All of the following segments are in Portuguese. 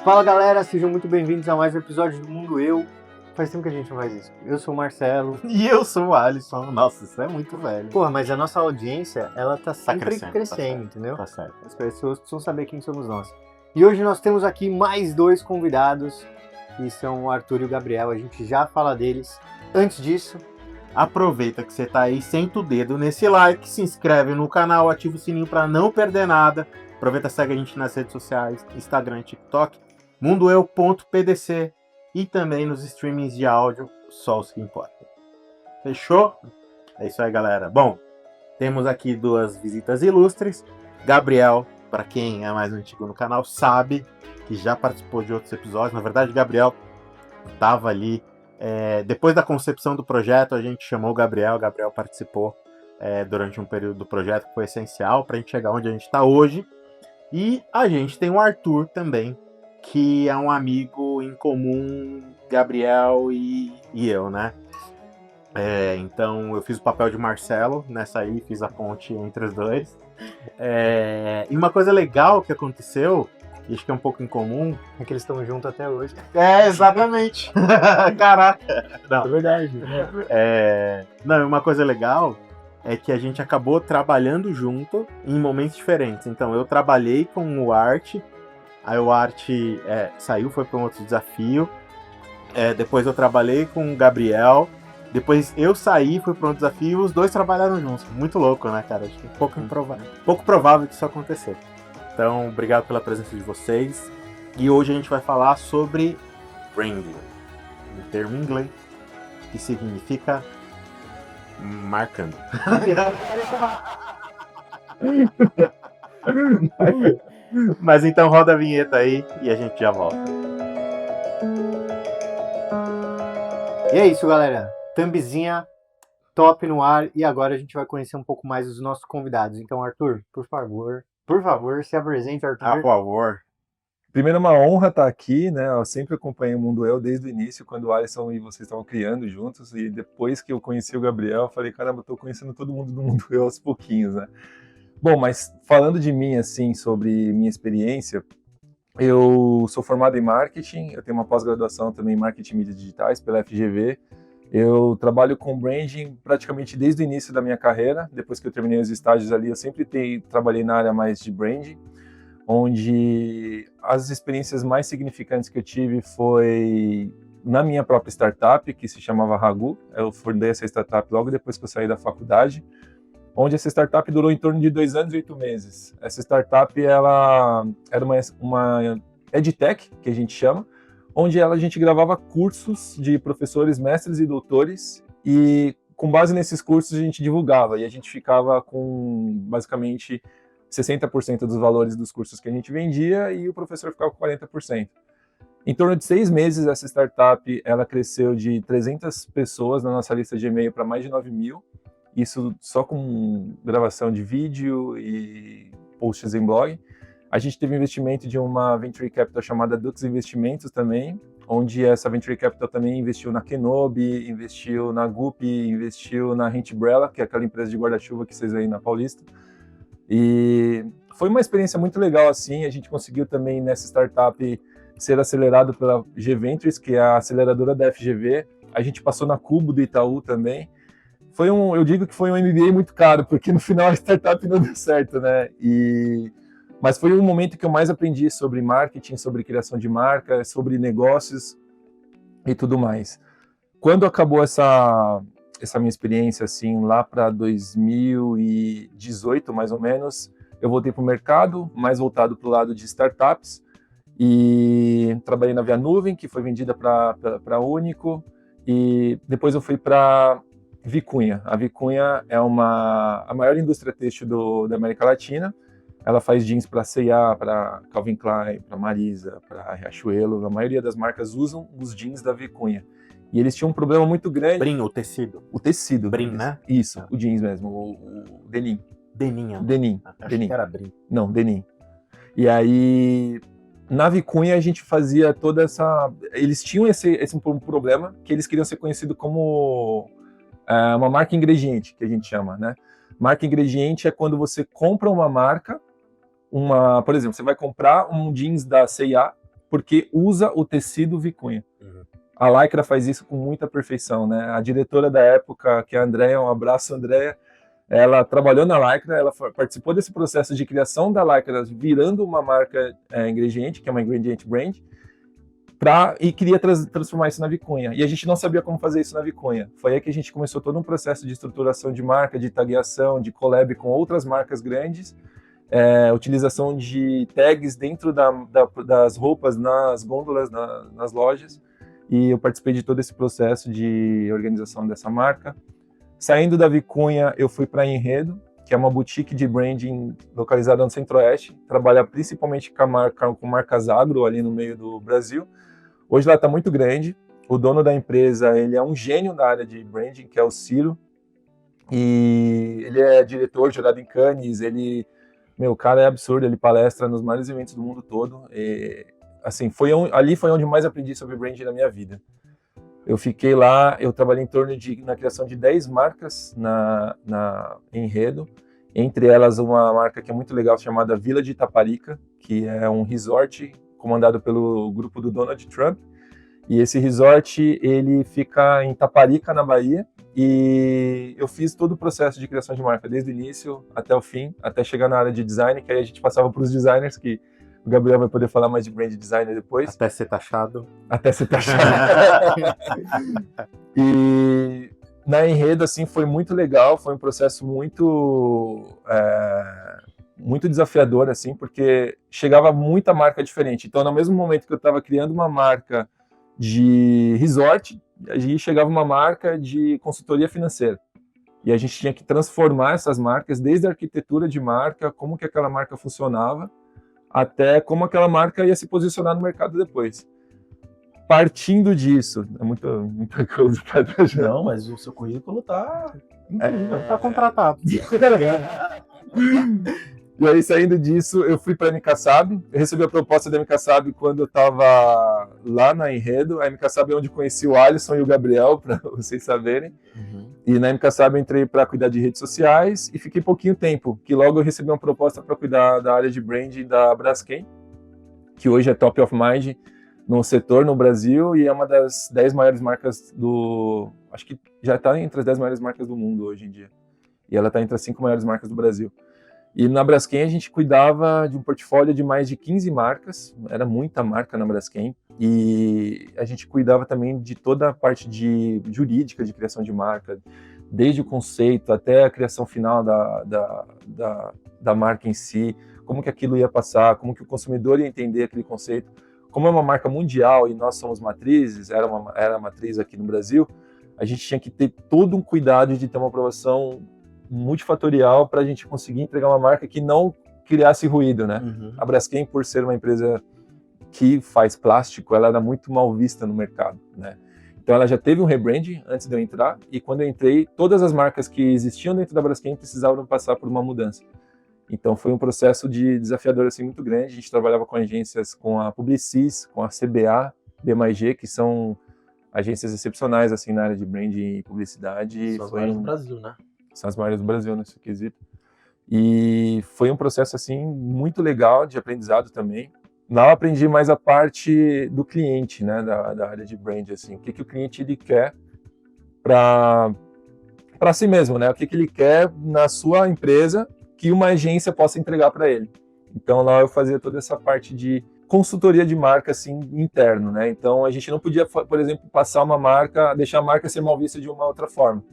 Fala galera, sejam muito bem-vindos a mais um episódio do Mundo Eu. Faz tempo que a gente não faz isso. Eu sou o Marcelo. E eu sou o Alisson. Nossa, isso é muito velho. Porra, mas a nossa audiência, ela tá sempre crescendo, entendeu? Tá certo. As pessoas precisam saber quem somos nós. E hoje nós temos aqui mais dois convidados, que são o Arthur e o Gabriel. A gente já fala deles. Antes disso, aproveita que você tá aí, senta o dedo nesse like, se inscreve no canal, ativa o sininho pra não perder nada. Aproveita e segue a gente nas redes sociais, Instagram e TikTok, mundoeu.pdc e também nos streamings de áudio, só os que importam. Fechou? É isso aí, galera. Bom, temos aqui duas visitas ilustres. Gabriel, para quem é mais antigo no canal, sabe que já participou de outros episódios. Na verdade, Gabriel estava ali. Depois da concepção do projeto, a gente chamou o Gabriel participou durante um período do projeto que foi essencial para a gente chegar onde a gente está hoje. E a gente tem o Arthur também, que é um amigo em comum, Gabriel e eu, né? Então eu fiz o papel de Marcelo nessa aí, fiz a ponte entre os dois. E uma coisa legal que aconteceu, e acho que é um pouco incomum, é que eles estão juntos até hoje. Exatamente. Caraca. Não. É verdade. Não, uma coisa legal é que a gente acabou trabalhando junto em momentos diferentes. Então eu trabalhei com o Art, aí o Art saiu, foi para um outro desafio. Depois eu trabalhei com o Gabriel. Depois eu saí, fui para um desafio e os dois trabalharam juntos. Muito louco, né, cara? Acho que pouco provável que isso acontecer. Então, obrigado pela presença de vocês. E hoje a gente vai falar sobre branding, um termo em inglês que significa marcando. Mas então roda a vinheta aí e a gente já volta. E é isso, galera. Thumbzinha top no ar. E agora a gente vai conhecer um pouco mais dos nossos convidados. Então, Arthur, por favor, se apresente, Arthur. Por favor. Primeiro, é uma honra estar aqui, né? Eu sempre acompanhei o Mundo Eu desde o início, quando o Alisson e vocês estavam criando juntos. E depois que eu conheci o Gabriel, eu falei, caramba, eu tô conhecendo todo mundo do Mundo Eu aos pouquinhos, né? Bom, mas falando de mim, assim, sobre minha experiência, eu sou formado em marketing, eu tenho uma pós-graduação também em marketing e mídias digitais pela FGV. Eu trabalho com branding praticamente desde o início da minha carreira. Depois que eu terminei os estágios ali, eu sempre trabalhei na área mais de branding, onde as experiências mais significantes que eu tive foi na minha própria startup, que se chamava Hagu. Eu fundei essa startup logo depois que eu saí da faculdade, onde essa startup durou em torno de 2 anos e 8 meses. Essa startup ela era uma edtech, que a gente chama, onde a gente gravava cursos de professores, mestres e doutores, e com base nesses cursos a gente divulgava, e a gente ficava com basicamente 60% dos valores dos cursos que a gente vendia, e o professor ficava com 40%. Em torno de 6 meses, essa startup ela cresceu de 300 pessoas na nossa lista de e-mail para mais de 9.000, isso só com gravação de vídeo e posts em blog. A gente teve investimento de uma Venture Capital chamada Dux Investimentos também, onde essa Venture Capital também investiu na Kenobi, investiu na Gup, investiu na Rentbrella, que é aquela empresa de guarda-chuva que vocês veem na Paulista. E foi uma experiência muito legal, assim. A gente conseguiu também nessa startup ser acelerado pela G-Ventures, que é a aceleradora da FGV. A gente passou na Cubo do Itaú também. Eu digo que foi um MBA muito caro, porque no final a startup não deu certo, né? Mas foi um momento que eu mais aprendi sobre marketing, sobre criação de marca, sobre negócios e tudo mais. Quando acabou essa minha experiência, assim, lá para 2018, mais ou menos, eu voltei para o mercado, mais voltado para o lado de startups, e trabalhei na Via Nuvem, que foi vendida para a Único, e depois eu fui para Vicunha. A Vicunha é a maior indústria têxtil da América Latina. Ela faz jeans para C&A, para Calvin Klein, para Marisa, para Riachuelo. A maioria das marcas usam os jeans da Vicunha. E eles tinham um problema muito grande. Brim, o tecido. O tecido. Brim, né? Isso, o jeans mesmo, o denim. Denim. Denim. Que era brim. Não, denim. E aí, na Vicunha a gente fazia toda essa... Eles tinham esse problema que eles queriam ser conhecidos como uma marca ingrediente, que a gente chama, né? Marca ingrediente é quando você compra uma marca, por exemplo, você vai comprar um jeans da C&A, porque usa o tecido vicunha. A Lycra faz isso com muita perfeição, né? A diretora da época, que é a Andréia, um abraço, Andréia, ela trabalhou na Lycra, ela participou desse processo de criação da Lycra, virando uma marca ingrediente, que é uma ingredient brand, e queria transformar isso na vicunha. E a gente não sabia como fazer isso na vicunha. Foi aí que a gente começou todo um processo de estruturação de marca, de tagueação, de collab com outras marcas grandes, utilização de tags dentro das roupas, nas gôndolas, nas lojas. E eu participei de todo esse processo de organização dessa marca. Saindo da vicunha, eu fui para a Enredo, que é uma boutique de branding localizada no Centro-Oeste, trabalha principalmente com marcas agro ali no meio do Brasil. Hoje ela está muito grande, o dono da empresa ele é um gênio na área de branding, que é o Ciro, e ele é diretor, jurado em Cannes, o cara é absurdo, ele palestra nos maiores eventos do mundo todo, e, assim, ali foi onde mais aprendi sobre branding na minha vida. Eu fiquei lá, eu trabalhei na criação de 10 marcas na Enredo, entre elas uma marca que é muito legal chamada Vila de Itaparica, que é um resort comandado pelo grupo do Donald Trump, e esse resort ele fica em Itaparica, na Bahia, e eu fiz todo o processo de criação de marca, desde o início até o fim, até chegar na área de design, que aí a gente passava para os designers, que o Gabriel vai poder falar mais de brand designer depois. Até ser taxado. Até ser taxado. E na Enredo, assim, foi muito legal, foi um processo muito desafiador, assim, porque chegava muita marca diferente. Então, no mesmo momento que eu estava criando uma marca de resort, aí chegava uma marca de consultoria financeira. E a gente tinha que transformar essas marcas, desde a arquitetura de marca, como que aquela marca funcionava, até como aquela marca ia se posicionar no mercado depois. Partindo disso, é muita coisa para trás. Não, mas o seu currículo tá contratado. E aí, saindo disso, eu fui para a MKSAB. Eu recebi a proposta da MKSAB quando eu estava lá na Enredo. A MKSAB é onde conheci o Alisson e o Gabriel, para vocês saberem. E na MKSAB eu entrei para cuidar de redes sociais e fiquei pouquinho tempo, que logo eu recebi uma proposta para cuidar da área de branding da Braskem, que hoje é top of mind no setor no Brasil e é uma das 10 maiores marcas acho que já está entre as 10 maiores marcas do mundo hoje em dia. E ela está entre as 5 maiores marcas do Brasil. E na Braskem a gente cuidava de um portfólio de mais de 15 marcas, era muita marca na Braskem, e a gente cuidava também de toda a parte jurídica de criação de marca, desde o conceito até a criação final da marca em si, como que aquilo ia passar, como que o consumidor ia entender aquele conceito. Como é uma marca mundial e nós somos matrizes, era matriz aqui no Brasil, a gente tinha que ter todo um cuidado de ter uma aprovação multifatorial para a gente conseguir entregar uma marca que não criasse ruído, né? A Braskem, por ser uma empresa que faz plástico, ela era muito mal vista no mercado, né? Então ela já teve um rebranding antes de eu entrar, e quando eu entrei, todas as marcas que existiam dentro da Braskem precisavam passar por uma mudança. Então foi um processo desafiador assim, muito grande. A gente trabalhava com agências, com a Publicis, com a CBA, B+G, que são agências excepcionais assim, na área de branding e publicidade. São as maiores do Brasil, né? São as maiores do Brasil nesse quesito. E foi um processo assim muito legal de aprendizado também. Lá eu aprendi mais a parte do cliente, né, da área de brand, assim, o que o cliente ele quer para si mesmo, né? O que ele quer na sua empresa que uma agência possa entregar para ele. Então lá eu fazia toda essa parte de consultoria de marca assim interno, né? Então a gente não podia, por exemplo, passar uma marca, deixar a marca ser mal vista de uma outra forma.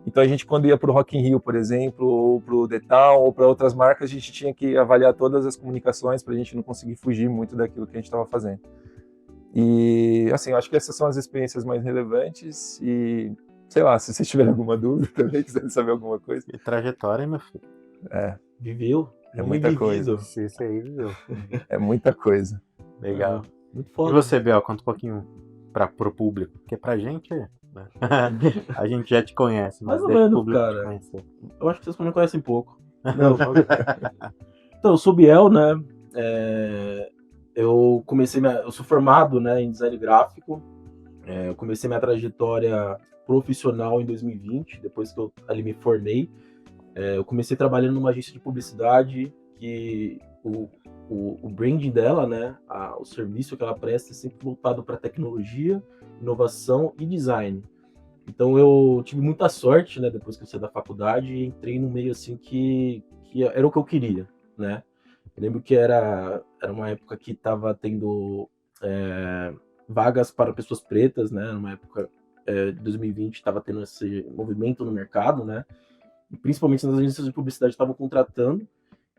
Então a gente, quando ia para o Rock in Rio, por exemplo, ou para o The Town, ou para outras marcas, a gente tinha que avaliar todas as comunicações para a gente não conseguir fugir muito daquilo que a gente estava fazendo. E, assim, eu acho que essas são as experiências mais relevantes e, sei lá, se vocês tiverem alguma dúvida também, quiserem saber alguma coisa. E trajetória, meu filho. Viveu. É muita coisa. Isso aí, viu? É muita coisa. Legal. Muito E foda. você, Biel, conta um pouquinho pro público, porque pra gente, né? A gente já te conhece, mas Mais ou deixa o menos, público cara. te conhecer. Eu acho que vocês me conhecem pouco. Não, então, eu sou Biel, né? Eu sou formado, né, em design gráfico. Eu comecei minha trajetória profissional em 2020, depois que eu ali me formei. Eu comecei trabalhando numa agência de publicidade que o branding dela, né, o serviço que ela presta é sempre voltado para tecnologia, inovação e design. Então eu tive muita sorte, né, depois que eu saí da faculdade, e entrei num meio assim que era o que eu queria, né? Eu lembro que era uma época que estava tendo vagas para pessoas pretas, né? Numa época de 2020 estava tendo esse movimento no mercado, né? E principalmente nas agências de publicidade estavam contratando.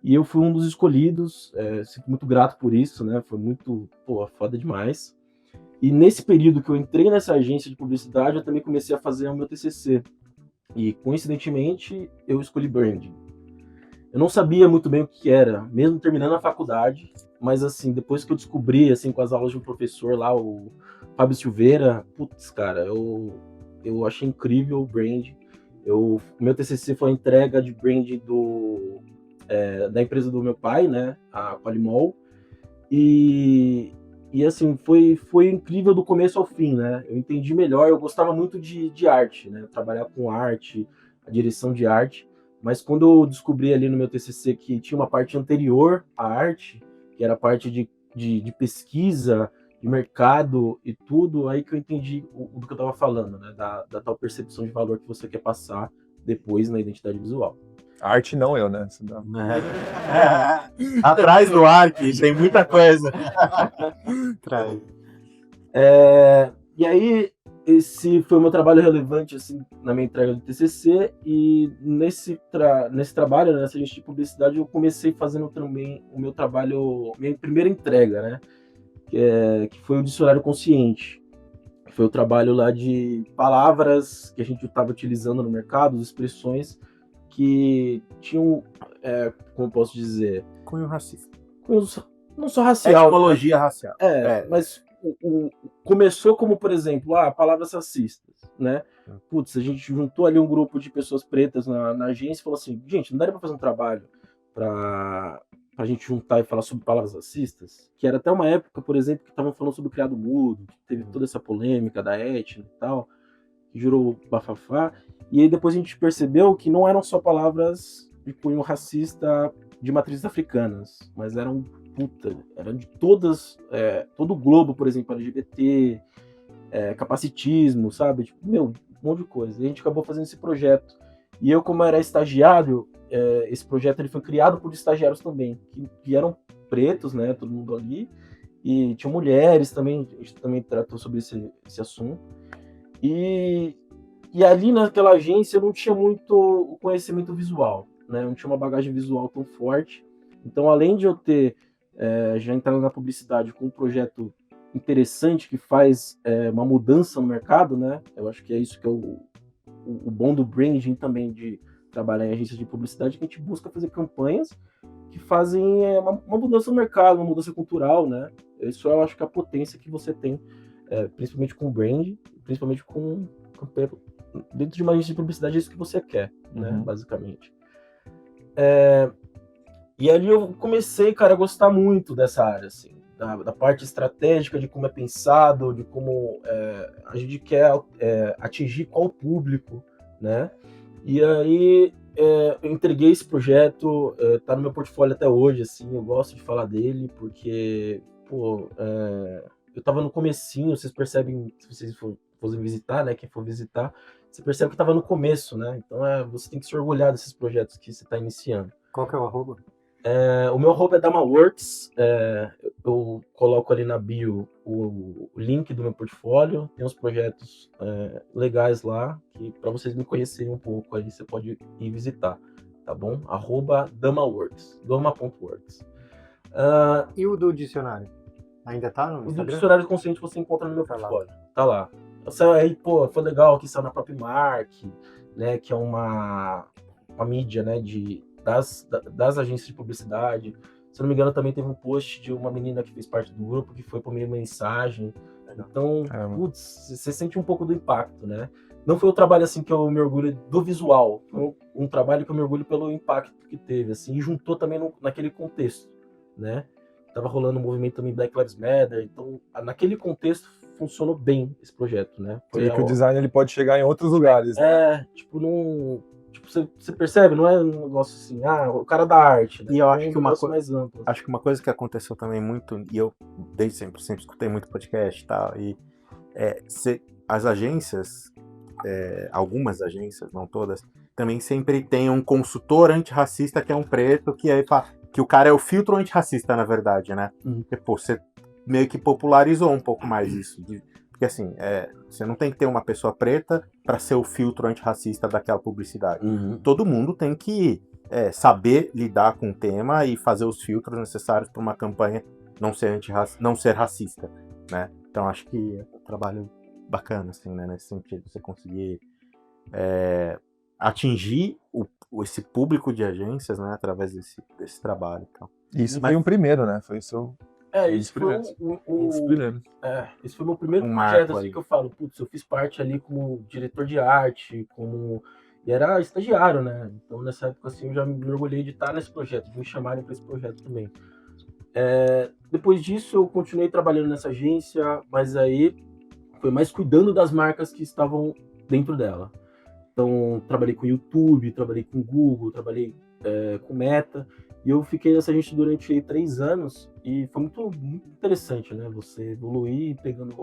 E eu fui um dos escolhidos, sinto muito grato por isso, né? Foi muito, foda demais. E nesse período que eu entrei nessa agência de publicidade, eu também comecei a fazer o meu TCC. E, coincidentemente, eu escolhi branding. Eu não sabia muito bem o que era, mesmo terminando a faculdade, mas, assim, depois que eu descobri, assim, com as aulas de um professor lá, o Fábio Silveira, putz, cara, eu achei incrível o branding. O meu TCC foi a entrega de branding da empresa do meu pai, né, a Qualimol, e assim, foi incrível do começo ao fim, né, eu entendi melhor, eu gostava muito de arte, né, trabalhar com arte, a direção de arte, mas quando eu descobri ali no meu TCC que tinha uma parte anterior à arte, que era a parte de pesquisa, de mercado e tudo, aí que eu entendi do que eu estava falando, né, da tal percepção de valor que você quer passar depois na identidade visual. Arte não eu, né? Atrás do Ark, tem muita coisa. E aí, esse foi o meu trabalho relevante assim, na minha entrega do TCC, e nesse trabalho, nessa agência de publicidade, eu comecei fazendo também o meu trabalho, minha primeira entrega, né? Que foi o Dicionário Consciente. Foi o trabalho lá de palavras que a gente estava utilizando no mercado, expressões que tinham, como posso dizer... Cunho racista. Não só racial. Etimologia racial. Mas começou como, por exemplo, palavras racistas, né? Putz, a gente juntou ali um grupo de pessoas pretas na agência e falou assim, gente, não daria para fazer um trabalho para a gente juntar e falar sobre palavras racistas? Que era até uma época, por exemplo, que estavam falando sobre o criado mudo, que teve toda essa polêmica da etnia e tal, que gerou bafafá. E aí depois a gente percebeu que não eram só palavras de cunho racista de matrizes africanas, mas eram de todas, todo o globo, por exemplo, LGBT, capacitismo, sabe? Tipo, um monte de coisa. E a gente acabou fazendo esse projeto. E eu, como era estagiário, esse projeto ele foi criado por estagiários também, que eram pretos, né? Todo mundo ali. E tinham mulheres também, a gente também tratou sobre esse assunto. E ali naquela agência eu não tinha muito o conhecimento visual, né? Eu não tinha uma bagagem visual tão forte. Então, além de eu ter já entrado na publicidade com um projeto interessante que faz uma mudança no mercado, né? Eu acho que é isso que é o bom do branding também, de trabalhar em agências de publicidade, que a gente busca fazer campanhas que fazem uma mudança no mercado, uma mudança cultural, né? Isso eu acho que é a potência que você tem, principalmente com branding, principalmente com dentro de uma agência de publicidade, é isso que você quer, né? Basicamente. E ali eu comecei, cara, a gostar muito dessa área, assim, da parte estratégica, de como é pensado, de como a gente quer atingir qual público, né? E aí eu entreguei esse projeto, tá no meu portfólio até hoje, assim, eu gosto de falar dele, porque, eu tava no comecinho, vocês percebem, se vocês forem visitar, né, quem for visitar, você percebe que tava no começo, né? Então você tem que se orgulhar desses projetos que você tá iniciando. Qual que é o arroba? O meu arroba é DamaWorks, eu coloco ali na bio o link do meu portfólio, tem uns projetos legais lá, que para vocês me conhecerem um pouco, aí você pode ir visitar, tá bom? Arroba DamaWorks, dama.works. E o do dicionário? Ainda tá no O do Instagram? Dicionário Consciente você encontra no meu portfólio, tá lá. Aí, foi legal que saiu na própria Mark, né, que é uma mídia, né, das agências de publicidade. Se não me engano, também teve um post de uma menina que fez parte do grupo, que foi por meio mensagem. Então, você sente um pouco do impacto, né? Não foi um trabalho assim que eu me orgulho do visual, foi um trabalho que eu me orgulho pelo impacto que teve, assim, e juntou também naquele contexto, né? Tava rolando um movimento também Black Lives Matter, então naquele contexto funcionou bem esse projeto, né? Porque o design ele pode chegar em outros lugares, né? Tipo, Tipo, você percebe, não é um negócio assim, o cara da arte, né? E eu acho É um que uma negócio coisa. mais amplo. Acho que uma coisa que aconteceu também muito, e eu desde sempre escutei muito podcast e tal, as agências, algumas agências, não todas, também sempre tem um consultor antirracista que é um preto, que o cara é o filtro antirracista, na verdade, né? Porque, pô, você meio que popularizou um pouco mais isso. Porque assim, você não tem que ter uma pessoa preta para ser o filtro antirracista daquela publicidade. Todo mundo tem que saber lidar com o tema e fazer os filtros necessários para uma campanha não ser racista, né? Então acho que é um trabalho bacana, assim, né? Nesse sentido, você conseguir atingir esse público de agências, né? Através desse trabalho. Então. Isso foi um primeiro, né? Foi o seu... Isso foi esse foi o meu primeiro marco projeto, assim, aí. que eu falo, putz, eu fiz parte ali como diretor de arte, e era estagiário, né? Então nessa época, assim, eu já me orgulhei de estar nesse projeto, de me chamarem para esse projeto também. Depois disso, eu continuei trabalhando nessa agência, mas aí foi mais cuidando das marcas que estavam dentro dela. Então, trabalhei com YouTube, trabalhei com Google, trabalhei com Meta, e eu fiquei nessa agência durante 3 anos, e foi muito, muito interessante, né? Você evoluir pegando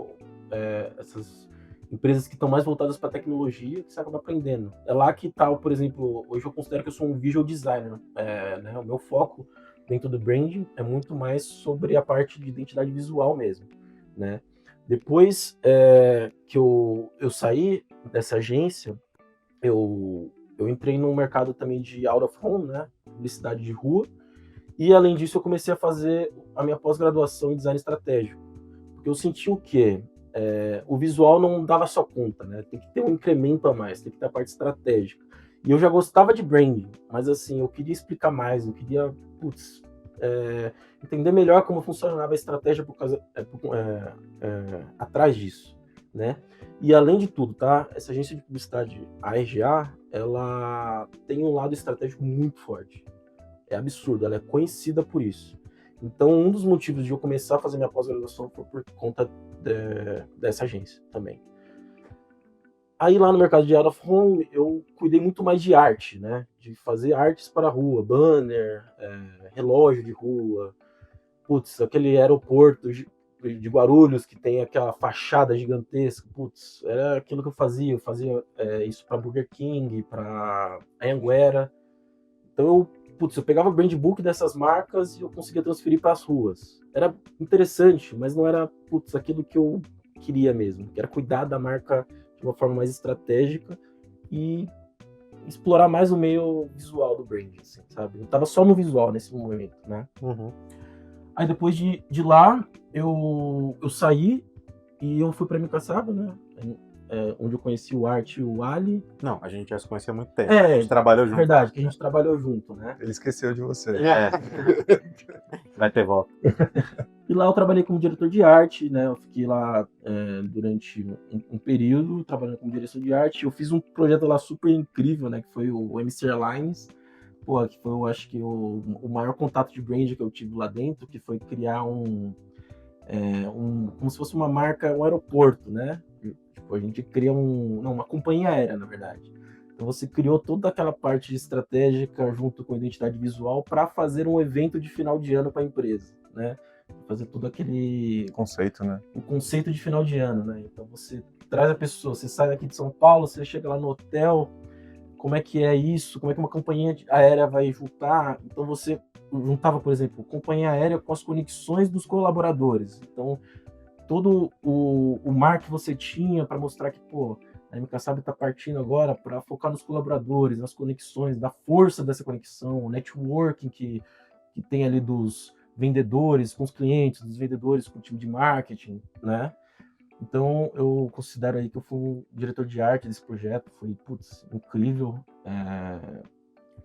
essas empresas que estão mais voltadas para tecnologia, que você acaba aprendendo. É lá que tal, por exemplo, hoje eu considero que eu sou um visual designer, né? O meu foco dentro do branding é muito mais sobre a parte de identidade visual mesmo, né? Depois que eu saí dessa agência, eu entrei no mercado também de out of home, né? Publicidade de rua. E além disso, eu comecei a fazer a minha pós-graduação em design estratégico. Porque eu senti o quê? O visual não dava só conta, né? Tem que ter um incremento a mais, tem que ter a parte estratégica. E eu já gostava de branding, mas assim, eu queria explicar mais, eu queria, entender melhor como funcionava a estratégia atrás disso, né? E além de tudo, tá? Essa agência de publicidade, a RGA, ela tem um lado estratégico muito forte. É absurdo, ela é conhecida por isso. Então, um dos motivos de eu começar a fazer minha pós-graduação foi por conta dessa agência também. Aí lá no mercado de out of home, eu cuidei muito mais de arte, né? De fazer artes para a rua, banner, relógio de rua, aquele aeroporto de Guarulhos que tem aquela fachada gigantesca, era aquilo que eu fazia isso para Burger King, para Anhanguera. Então eu pegava o brand book dessas marcas e eu conseguia transferir para as ruas. Era interessante, mas não era aquilo que eu queria mesmo, que era cuidar da marca de uma forma mais estratégica e explorar mais o meio visual do brand, assim, sabe? Eu tava só no visual nesse momento, né? Aí depois de lá, eu saí e eu fui pra Mikasaba, né? Onde eu conheci o Art e o Ali. Não, a gente já se conhecia há muito tempo. A gente trabalhou junto. Verdade, que a gente trabalhou junto, né? Ele esqueceu de você. Vai ter volta. E lá eu trabalhei como diretor de arte, né? Eu fiquei lá durante um período trabalhando como diretor de arte. Eu fiz um projeto lá super incrível, né? Que foi o MC Airlines. Que foi, eu acho que o maior contato de brand que eu tive lá dentro, que foi criar como se fosse uma marca, um aeroporto, né? Tipo, a gente cria uma companhia aérea, na verdade. Então você criou toda aquela parte estratégica junto com a identidade visual para fazer um evento de final de ano para a empresa, né? Fazer todo aquele conceito, né? O conceito de final de ano, né? Então você traz a pessoa, você sai daqui de São Paulo, você chega lá no hotel, como é que é isso? Como é que uma companhia aérea vai juntar? Então você juntava, por exemplo, companhia aérea com as conexões dos colaboradores. Então todo o mar que você tinha para mostrar que, a MKSAB está partindo agora para focar nos colaboradores, nas conexões, da força dessa conexão, o networking que tem ali dos vendedores com os clientes, dos vendedores com o time de marketing, né? Então eu considero aí que eu fui um diretor de arte desse projeto, foi, incrível.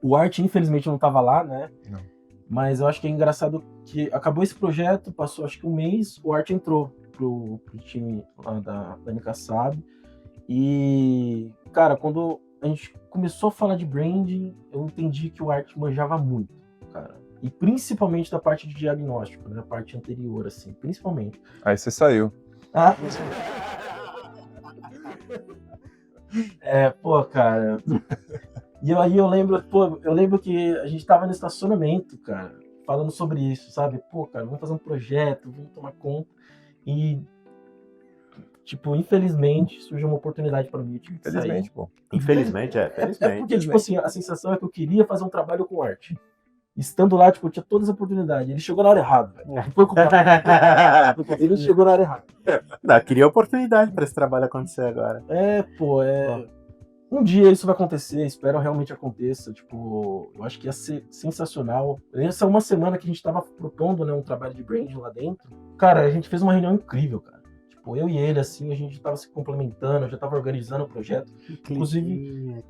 O Art, infelizmente, não estava lá, né? Não. Mas eu acho que é engraçado que acabou esse projeto, passou acho que um mês, o Art entrou pro time lá da MKSAB. E, cara, quando a gente começou a falar de branding, eu entendi que o Art manjava muito, cara. E principalmente da parte de diagnóstico, né? A parte anterior, assim, principalmente. Aí você saiu. Cara. E aí eu lembro que a gente tava no estacionamento, cara, falando sobre isso, sabe? Pô, cara, vamos fazer um projeto, vamos tomar conta. E, tipo, infelizmente, surgiu uma oportunidade pra mim, eu tive que sair. Infelizmente, pô. Infelizmente, É felizmente. porque, tipo assim, a sensação é que eu queria fazer um trabalho com arte. Estando lá, tipo, eu tinha todas as oportunidades. Ele chegou na hora errada, velho. Não foi culpa dele. Ele chegou na hora errada. Não, queria oportunidade para esse trabalho acontecer agora. Um dia isso vai acontecer, espero realmente aconteça. Tipo, eu acho que ia ser sensacional. Essa é uma semana que a gente tava propondo, né, um trabalho de branding lá dentro. Cara, a gente fez uma reunião incrível, cara. Tipo, eu e ele, assim, a gente tava se complementando, eu já tava organizando o projeto. Inclusive,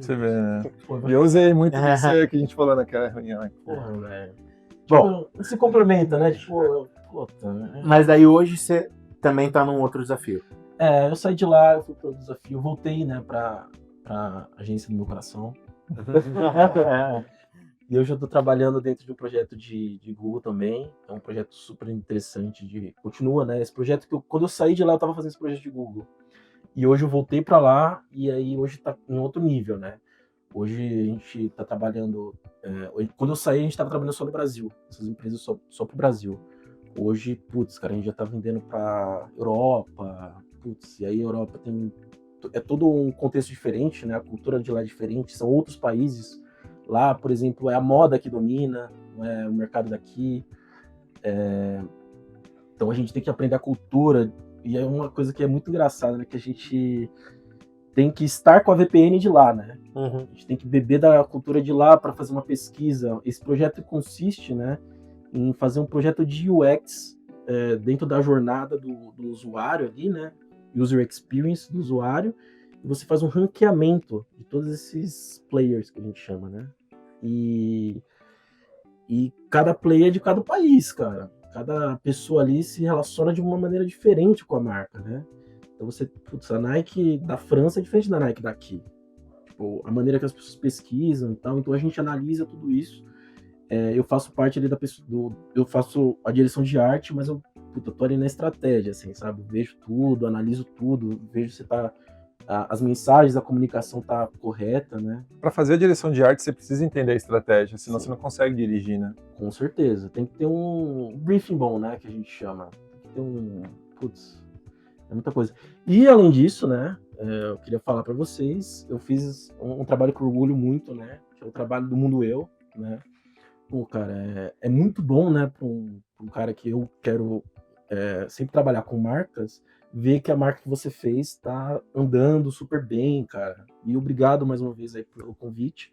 Você vê, né? pô, E eu usei muito isso aí que a gente falou naquela reunião. porra, velho. Bom. Tipo, se complementa, né? Tipo, puta, né? Mas aí hoje você também tá num outro desafio. Eu saí de lá, eu fui pro desafio, voltei, né, pra agência do meu coração. E hoje eu tô trabalhando dentro de um projeto de Google também. É um projeto super interessante. Continua, né? Esse projeto quando eu saí de lá, eu tava fazendo esse projeto de Google. E hoje eu voltei pra lá, e aí hoje tá em outro nível, né? Hoje a gente tá trabalhando. Quando eu saí, a gente tava trabalhando só no Brasil. Essas empresas só pro Brasil. Hoje, putz, cara, a gente já tá vendendo pra Europa. Putz, e aí a Europa é todo um contexto diferente, né? A cultura de lá é diferente, são outros países. Lá, por exemplo, é a moda que domina, não é o mercado daqui. Então a gente tem que aprender a cultura. E é uma coisa que é muito engraçada, né? Que a gente tem que estar com a VPN de lá, né? A gente tem que beber da cultura de lá para fazer uma pesquisa. Esse projeto consiste, né, em fazer um projeto de UX dentro da jornada do usuário ali, né? User experience do usuário. E você faz um ranqueamento de todos esses players que a gente chama, né? E cada player é de cada país, cara. Cada pessoa ali se relaciona de uma maneira diferente com a marca, né? Então a Nike da França é diferente da Nike daqui. Tipo, a maneira que as pessoas pesquisam e tal. Então a gente analisa tudo isso. Eu faço parte ali eu faço a direção de arte, mas eu tô ali na estratégia, assim, sabe? Vejo tudo, analiso tudo, vejo se as mensagens, a comunicação tá correta, né? Para fazer a direção de arte, você precisa entender a estratégia, senão Sim. você não consegue dirigir, né? Com certeza. Tem que ter um briefing bom, né? Que a gente chama. Tem que ter Putz, é muita coisa. E além disso, né? Eu queria falar para vocês, eu fiz um trabalho que eu orgulho muito, né? Que é o trabalho do Mundo Eu, né? Pô, cara, é muito bom, né? Para um cara que eu quero sempre trabalhar com marcas, ver que a marca que você fez está andando super bem, cara. E obrigado mais uma vez aí pelo convite.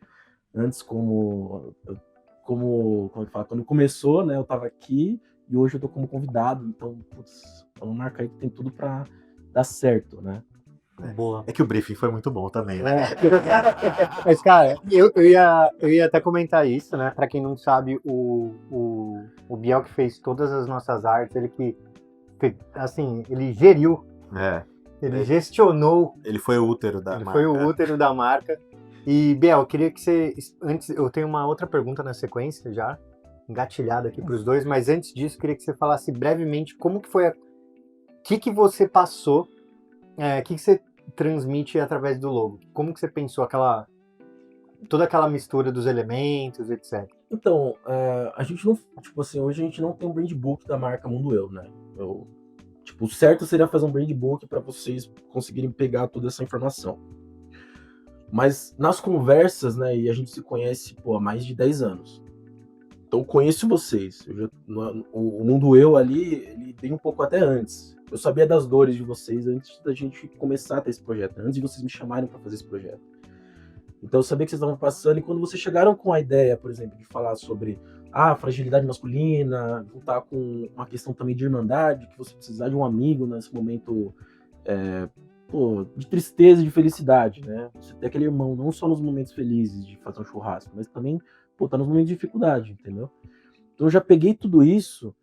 Antes, como é que fala? Quando começou, né, eu tava aqui e hoje eu tô como convidado. Então, putz, é uma marca aí que tem tudo para dar certo, né? Boa. É que o briefing foi muito bom também, né? Mas, cara, eu ia até comentar isso, né? Pra quem não sabe, o Biel que fez todas as nossas artes, assim, ele geriu, ele gestionou, Ele foi o útero da ele marca. foi o útero da marca. E, Biel, eu queria que você, antes, eu tenho uma outra pergunta na sequência já, engatilhada aqui pros dois, mas antes disso, eu queria que você falasse brevemente como que foi, o que você passou, o que você transmite através do logo? Como que você pensou toda aquela mistura dos elementos, etc? Então, a gente não, tipo assim, hoje a gente não tem um brand book da marca Mundo Eu, né? O certo seria fazer um brand book para vocês conseguirem pegar toda essa informação. Mas nas conversas, né, e a gente se conhece, há mais de 10 anos. Então eu conheço vocês. O Mundo Eu ali, ele vem um pouco até antes. Eu sabia das dores de vocês antes da gente começar a ter esse projeto, antes de vocês me chamarem para fazer esse projeto. Então eu sabia que vocês estavam passando, e quando vocês chegaram com a ideia, por exemplo, de falar sobre a fragilidade masculina, juntar com uma questão também de irmandade, que você precisar de um amigo nesse momento de tristeza e de felicidade, né? Você ter aquele irmão, não só nos momentos felizes de fazer um churrasco, mas também, tá nos momentos de dificuldade, entendeu? Então eu já peguei tudo isso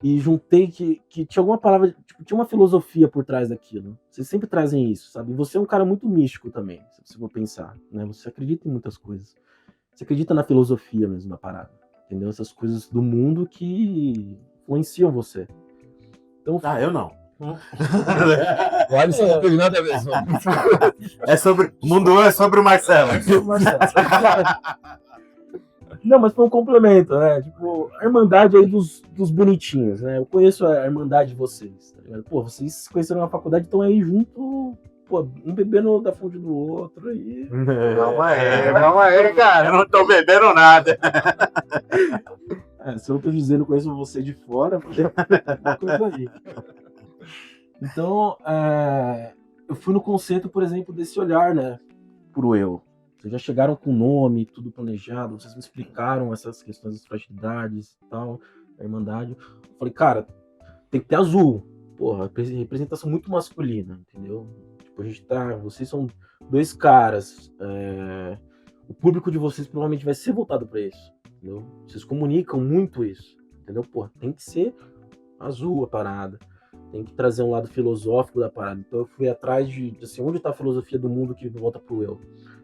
e juntei que tinha alguma palavra, tinha uma filosofia por trás daquilo. Vocês sempre trazem isso, sabe? E você é um cara muito místico também, se for pensar, né? Você acredita em muitas coisas. Você acredita na filosofia mesmo da parada, entendeu? Essas coisas do mundo que influenciam você. Então, eu não. O Alisson não teve nada a ver. É sobre. O Mundo é sobre o Marcelo. Não, mas foi um complemento, né? Tipo, a irmandade aí dos bonitinhos, né? Eu conheço a irmandade de vocês, tá ligado? Pô, vocês se conheceram na faculdade, estão aí junto, pô, um bebendo da fonte do outro aí. Calma aí, cara. Eu não tô bebendo nada. Se eu não tô dizendo, eu conheço você de fora, porque uma coisa aí. Então, eu fui no conceito, por exemplo, desse olhar, né? Pro eu. Vocês já chegaram com o nome, tudo planejado, vocês me explicaram essas questões das fragilidades e tal, a irmandade. Eu falei, cara, tem que ter azul. Porra, representação muito masculina, entendeu? Tipo, vocês são dois caras. O público de vocês provavelmente vai ser voltado para isso, entendeu? Vocês comunicam muito isso, entendeu? Porra, tem que ser azul a parada. Tem que trazer um lado filosófico da parada. Então eu fui atrás de assim, onde está a filosofia do mundo que volta pro eu?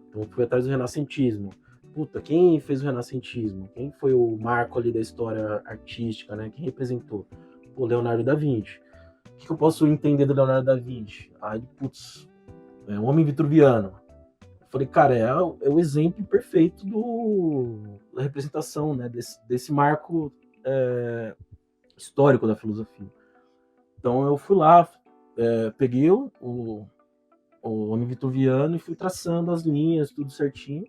Então eu fui atrás do renascentismo. Puta, quem fez o renascentismo? Quem foi o marco ali da história artística, né? Quem representou? Pô, Leonardo da Vinci. O que eu posso entender do Leonardo da Vinci? Aí, putz, um homem vitruviano. Eu falei, cara, é o exemplo perfeito da representação, né? Desse marco histórico da filosofia. Então eu fui lá, peguei o homem vitruviano e fui traçando as linhas, tudo certinho.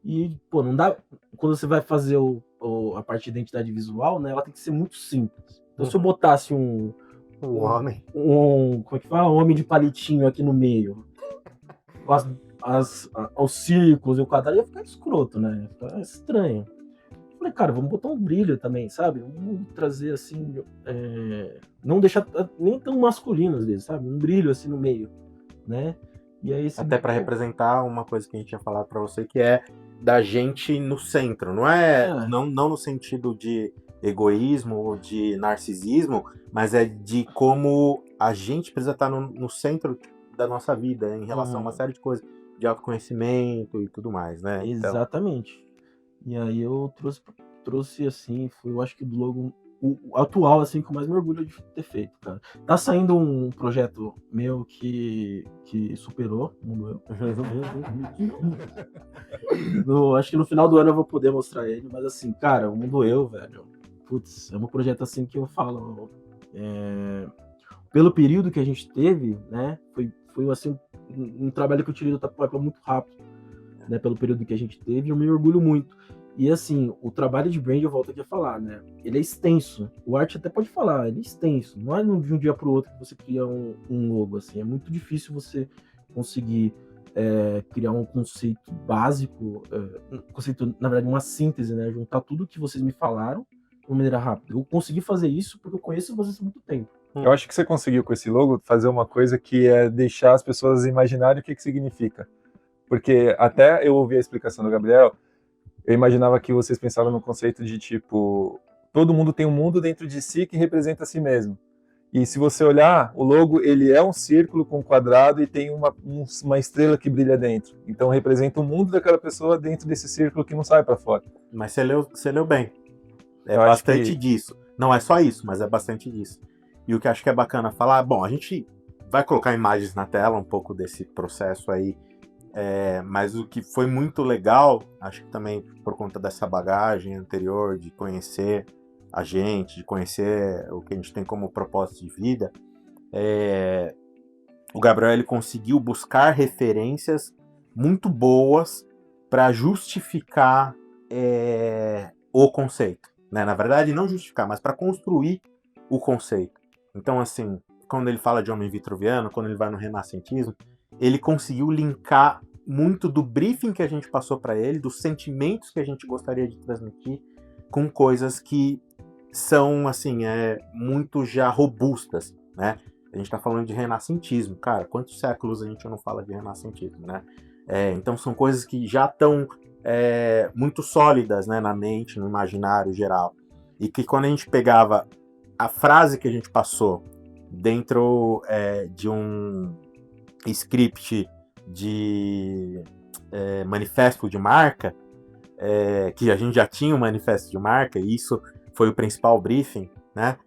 E, pô, não dá. Quando você vai fazer a parte de identidade visual, né? Ela tem que ser muito simples. Então, se eu botasse um homem. Como é que fala? Um homem de palitinho aqui no meio, os círculos e o quadrado, ia ficar escroto, né? Ia ficar estranho. Falei, cara, vamos botar um brilho também, sabe? Vamos trazer assim. Não deixar nem tão masculino às vezes, sabe? Um brilho assim no meio, né? E aí, Até para representar uma coisa que a gente tinha falado para você, que é da gente no centro. Não no sentido de egoísmo ou de narcisismo, mas é de como a gente precisa estar no centro da nossa vida em relação a uma série de coisas, de autoconhecimento e tudo mais, né? Exatamente. E aí eu trouxe assim, eu acho que do logo o atual, assim, que eu mais me orgulho de ter feito, cara. Tá saindo um projeto meu que superou o Mundo Eu. Acho que no final do ano eu vou poder mostrar ele, mas assim, cara, o Mundo Eu, velho, putz, é um projeto assim que eu falo, pelo período que a gente teve, né, foi assim, um trabalho que eu tirei do Tapuaipa muito rápido, né, pelo período que a gente teve, e eu me orgulho muito. E assim, o trabalho de brand, eu volto aqui a falar, né? Ele é extenso. O arte até pode falar, ele é extenso. Não é de um dia para o outro que você cria um logo, assim. É muito difícil você conseguir criar um conceito básico, na verdade, uma síntese, né? Juntar tudo que vocês me falaram de uma maneira rápida. Eu consegui fazer isso porque eu conheço vocês há muito tempo. Eu acho que você conseguiu com esse logo fazer uma coisa que é deixar as pessoas imaginarem o que significa. Porque até eu ouvi a explicação do Gabriel, eu imaginava que vocês pensavam no conceito de tipo, todo mundo tem um mundo dentro de si que representa a si mesmo. E se você olhar, o logo ele é um círculo com um quadrado e tem uma estrela que brilha dentro. Então representa o mundo daquela pessoa dentro desse círculo que não sai para fora. Mas você leu bem. É bastante disso. Não é só isso, mas é bastante disso. E o que eu acho que é bacana falar, bom, a gente vai colocar imagens na tela um pouco desse processo aí. Mas o que foi muito legal, acho que também por conta dessa bagagem anterior, de conhecer a gente, de conhecer o que a gente tem como propósito de vida, o Gabriel ele conseguiu buscar referências muito boas para justificar o conceito, né? Na verdade, não justificar, mas para construir o conceito. Então, assim, quando ele fala de homem vitruviano, quando ele vai no renascentismo, ele conseguiu linkar muito do briefing que a gente passou para ele, dos sentimentos que a gente gostaria de transmitir, com coisas que são, assim, muito já robustas, né? A gente está falando de renascentismo. Cara, quantos séculos a gente não fala de renascentismo, né? Então são coisas que já estão muito sólidas, né, na mente, no imaginário geral. E que quando a gente pegava a frase que a gente passou dentro de um script de manifesto de marca, que a gente já tinha um manifesto de marca, e isso foi o principal briefing, né?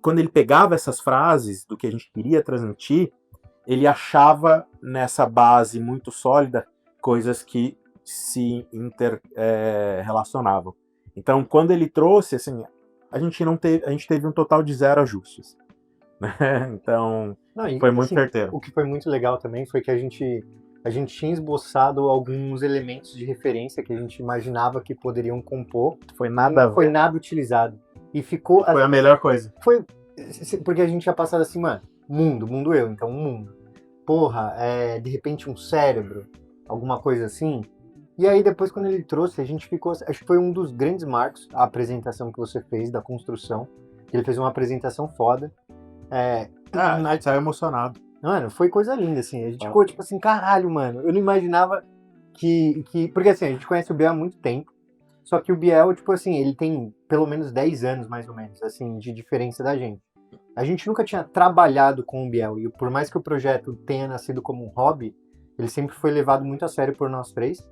quando ele pegava essas frases do que a gente queria transmitir, ele achava nessa base muito sólida coisas que se relacionavam. Então, quando ele trouxe, assim, a gente teve um total de 0 ajustes. Né? Então, foi muito certeiro. O que foi muito legal também foi que a gente tinha esboçado alguns elementos de referência que a gente imaginava que poderiam compor. Não foi nada utilizado. E ficou... Foi a melhor coisa. Foi... Porque a gente tinha passado assim, mano, mundo eu, então um mundo. Porra, de repente um cérebro, alguma coisa assim. E aí depois quando ele trouxe, a gente ficou... Acho que foi um dos grandes marcos, a apresentação que você fez da construção. Ele fez uma apresentação foda. A gente saiu emocionado. Mano, foi coisa linda, assim. A gente ficou tipo assim, caralho, mano. Eu não imaginava que... Porque assim, a gente conhece o Biel há muito tempo. Só que o Biel, tipo assim, ele tem pelo menos 10 anos, mais ou menos, assim, de diferença da gente. A gente nunca tinha trabalhado com o Biel. E por mais que o projeto tenha nascido como um hobby, ele sempre foi levado muito a sério por nós três.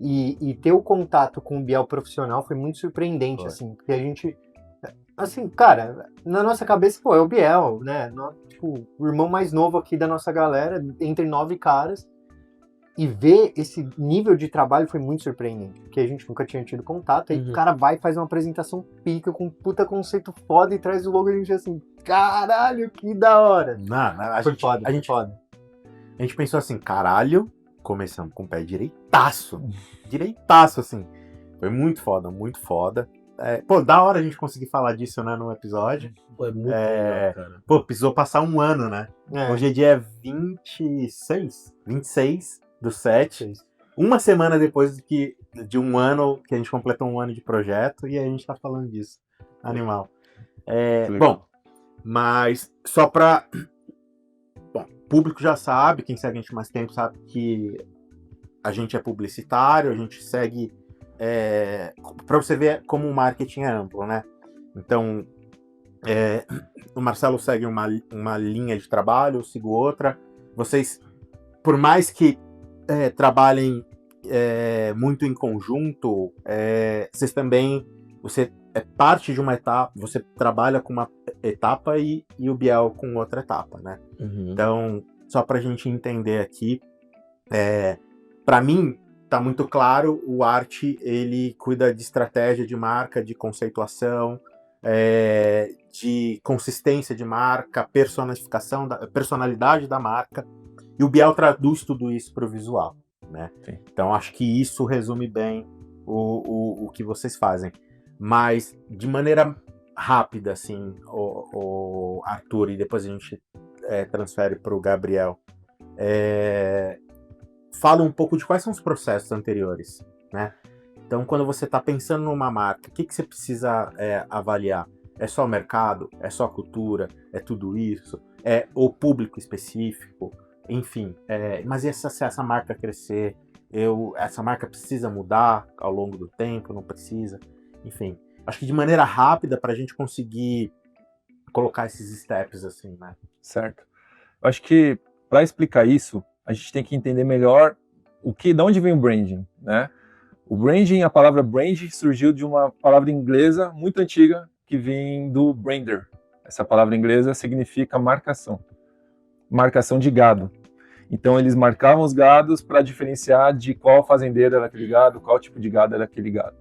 E ter o contato com o Biel profissional foi muito surpreendente, assim. Porque a gente... Assim, cara, na nossa cabeça, pô, é o Biel, né? Tipo, o irmão mais novo aqui da nossa galera, entre 9 caras. E ver esse nível de trabalho foi muito surpreendente, porque a gente nunca tinha tido contato. Aí o cara vai e faz uma apresentação pica, com um puta conceito foda, e traz o logo e a gente assim, caralho, que da hora. Foi foda. A gente pensou assim, caralho, começamos com o pé direitaço. Direitaço, assim. Foi muito foda, muito foda. Da hora a gente conseguir falar disso, né, no episódio. Pô, é muito legal, cara. Pô, precisou passar um ano, né? Hoje é dia 26 do 7. Uma semana depois de um ano, que a gente completou um ano de projeto, e a gente tá falando disso. Animal. Bom, mas só pra... Bom, o público já sabe, quem segue a gente mais tempo sabe que a gente é publicitário, a gente segue... para você ver como o marketing é amplo, né? Então, o Marcelo segue uma linha de trabalho, eu sigo outra. Vocês, por mais que trabalhem muito em conjunto, você é parte de uma etapa, você trabalha com uma etapa e o Biel com outra etapa, né? Então, só pra gente entender aqui, pra mim, tá muito claro, o Art, ele cuida de estratégia de marca, de conceituação, de consistência de marca, personalidade da marca, e o Biel traduz tudo isso para o visual, né? Sim. Então acho que isso resume bem o que vocês fazem. Mas de maneira rápida, assim, o Arthur, e depois a gente transfere para o Gabriel, fala um pouco de quais são os processos anteriores, né? Então, quando você está pensando numa marca, o que você precisa avaliar? É só o mercado? É só a cultura? É tudo isso? É o público específico? Enfim, mas se essa marca crescer, essa marca precisa mudar ao longo do tempo? Não precisa? Enfim, acho que de maneira rápida para a gente conseguir colocar esses steps assim, né? Certo. Eu acho que para explicar isso, a gente tem que entender melhor de onde vem o branding, né? O branding, a palavra brand surgiu de uma palavra inglesa muito antiga que vem do brander. Essa palavra inglesa significa marcação de gado. Então eles marcavam os gados para diferenciar de qual fazendeiro era aquele gado, qual tipo de gado era aquele gado.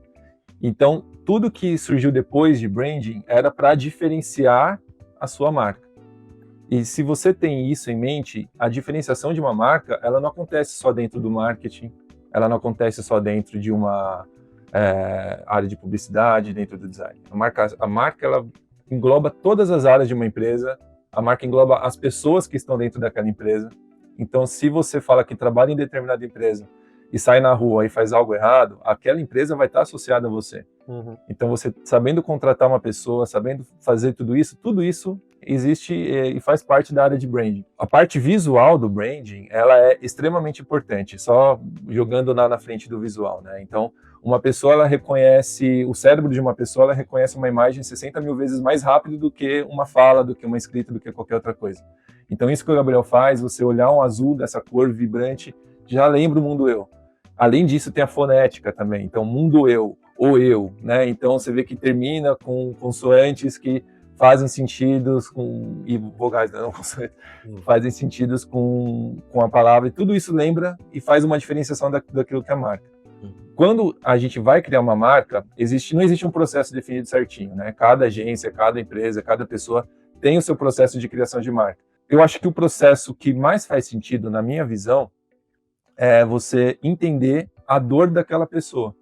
Então tudo que surgiu depois de branding era para diferenciar a sua marca. E se você tem isso em mente, a diferenciação de uma marca, ela não acontece só dentro do marketing, ela não acontece só dentro de uma área de publicidade, dentro do design. A marca ela engloba todas as áreas de uma empresa, a marca engloba as pessoas que estão dentro daquela empresa. Então, se você fala que trabalha em determinada empresa e sai na rua e faz algo errado, aquela empresa vai estar associada a você. Então, você sabendo contratar uma pessoa, sabendo fazer tudo isso existe e faz parte da área de branding. A parte visual do branding, ela é extremamente importante, só jogando na frente do visual, né? Então, uma pessoa, ela reconhece, o cérebro de uma pessoa, ela reconhece uma imagem 60 mil vezes mais rápido do que uma fala, do que uma escrita, do que qualquer outra coisa. Então, isso que o Gabriel faz, você olhar um azul dessa cor vibrante, já lembra o mundo eu. Além disso, tem a fonética também. Então, mundo eu, ou eu, né? Então, você vê que termina com consoantes que fazem sentidos com, e vogais, não, fazem sentidos com a palavra, e tudo isso lembra e faz uma diferenciação daquilo que é a marca. Quando a gente vai criar uma marca, não existe um processo definido certinho, né? Cada agência, cada empresa, cada pessoa tem o seu processo de criação de marca. Eu acho que o processo que mais faz sentido, na minha visão, é você entender a dor daquela pessoa.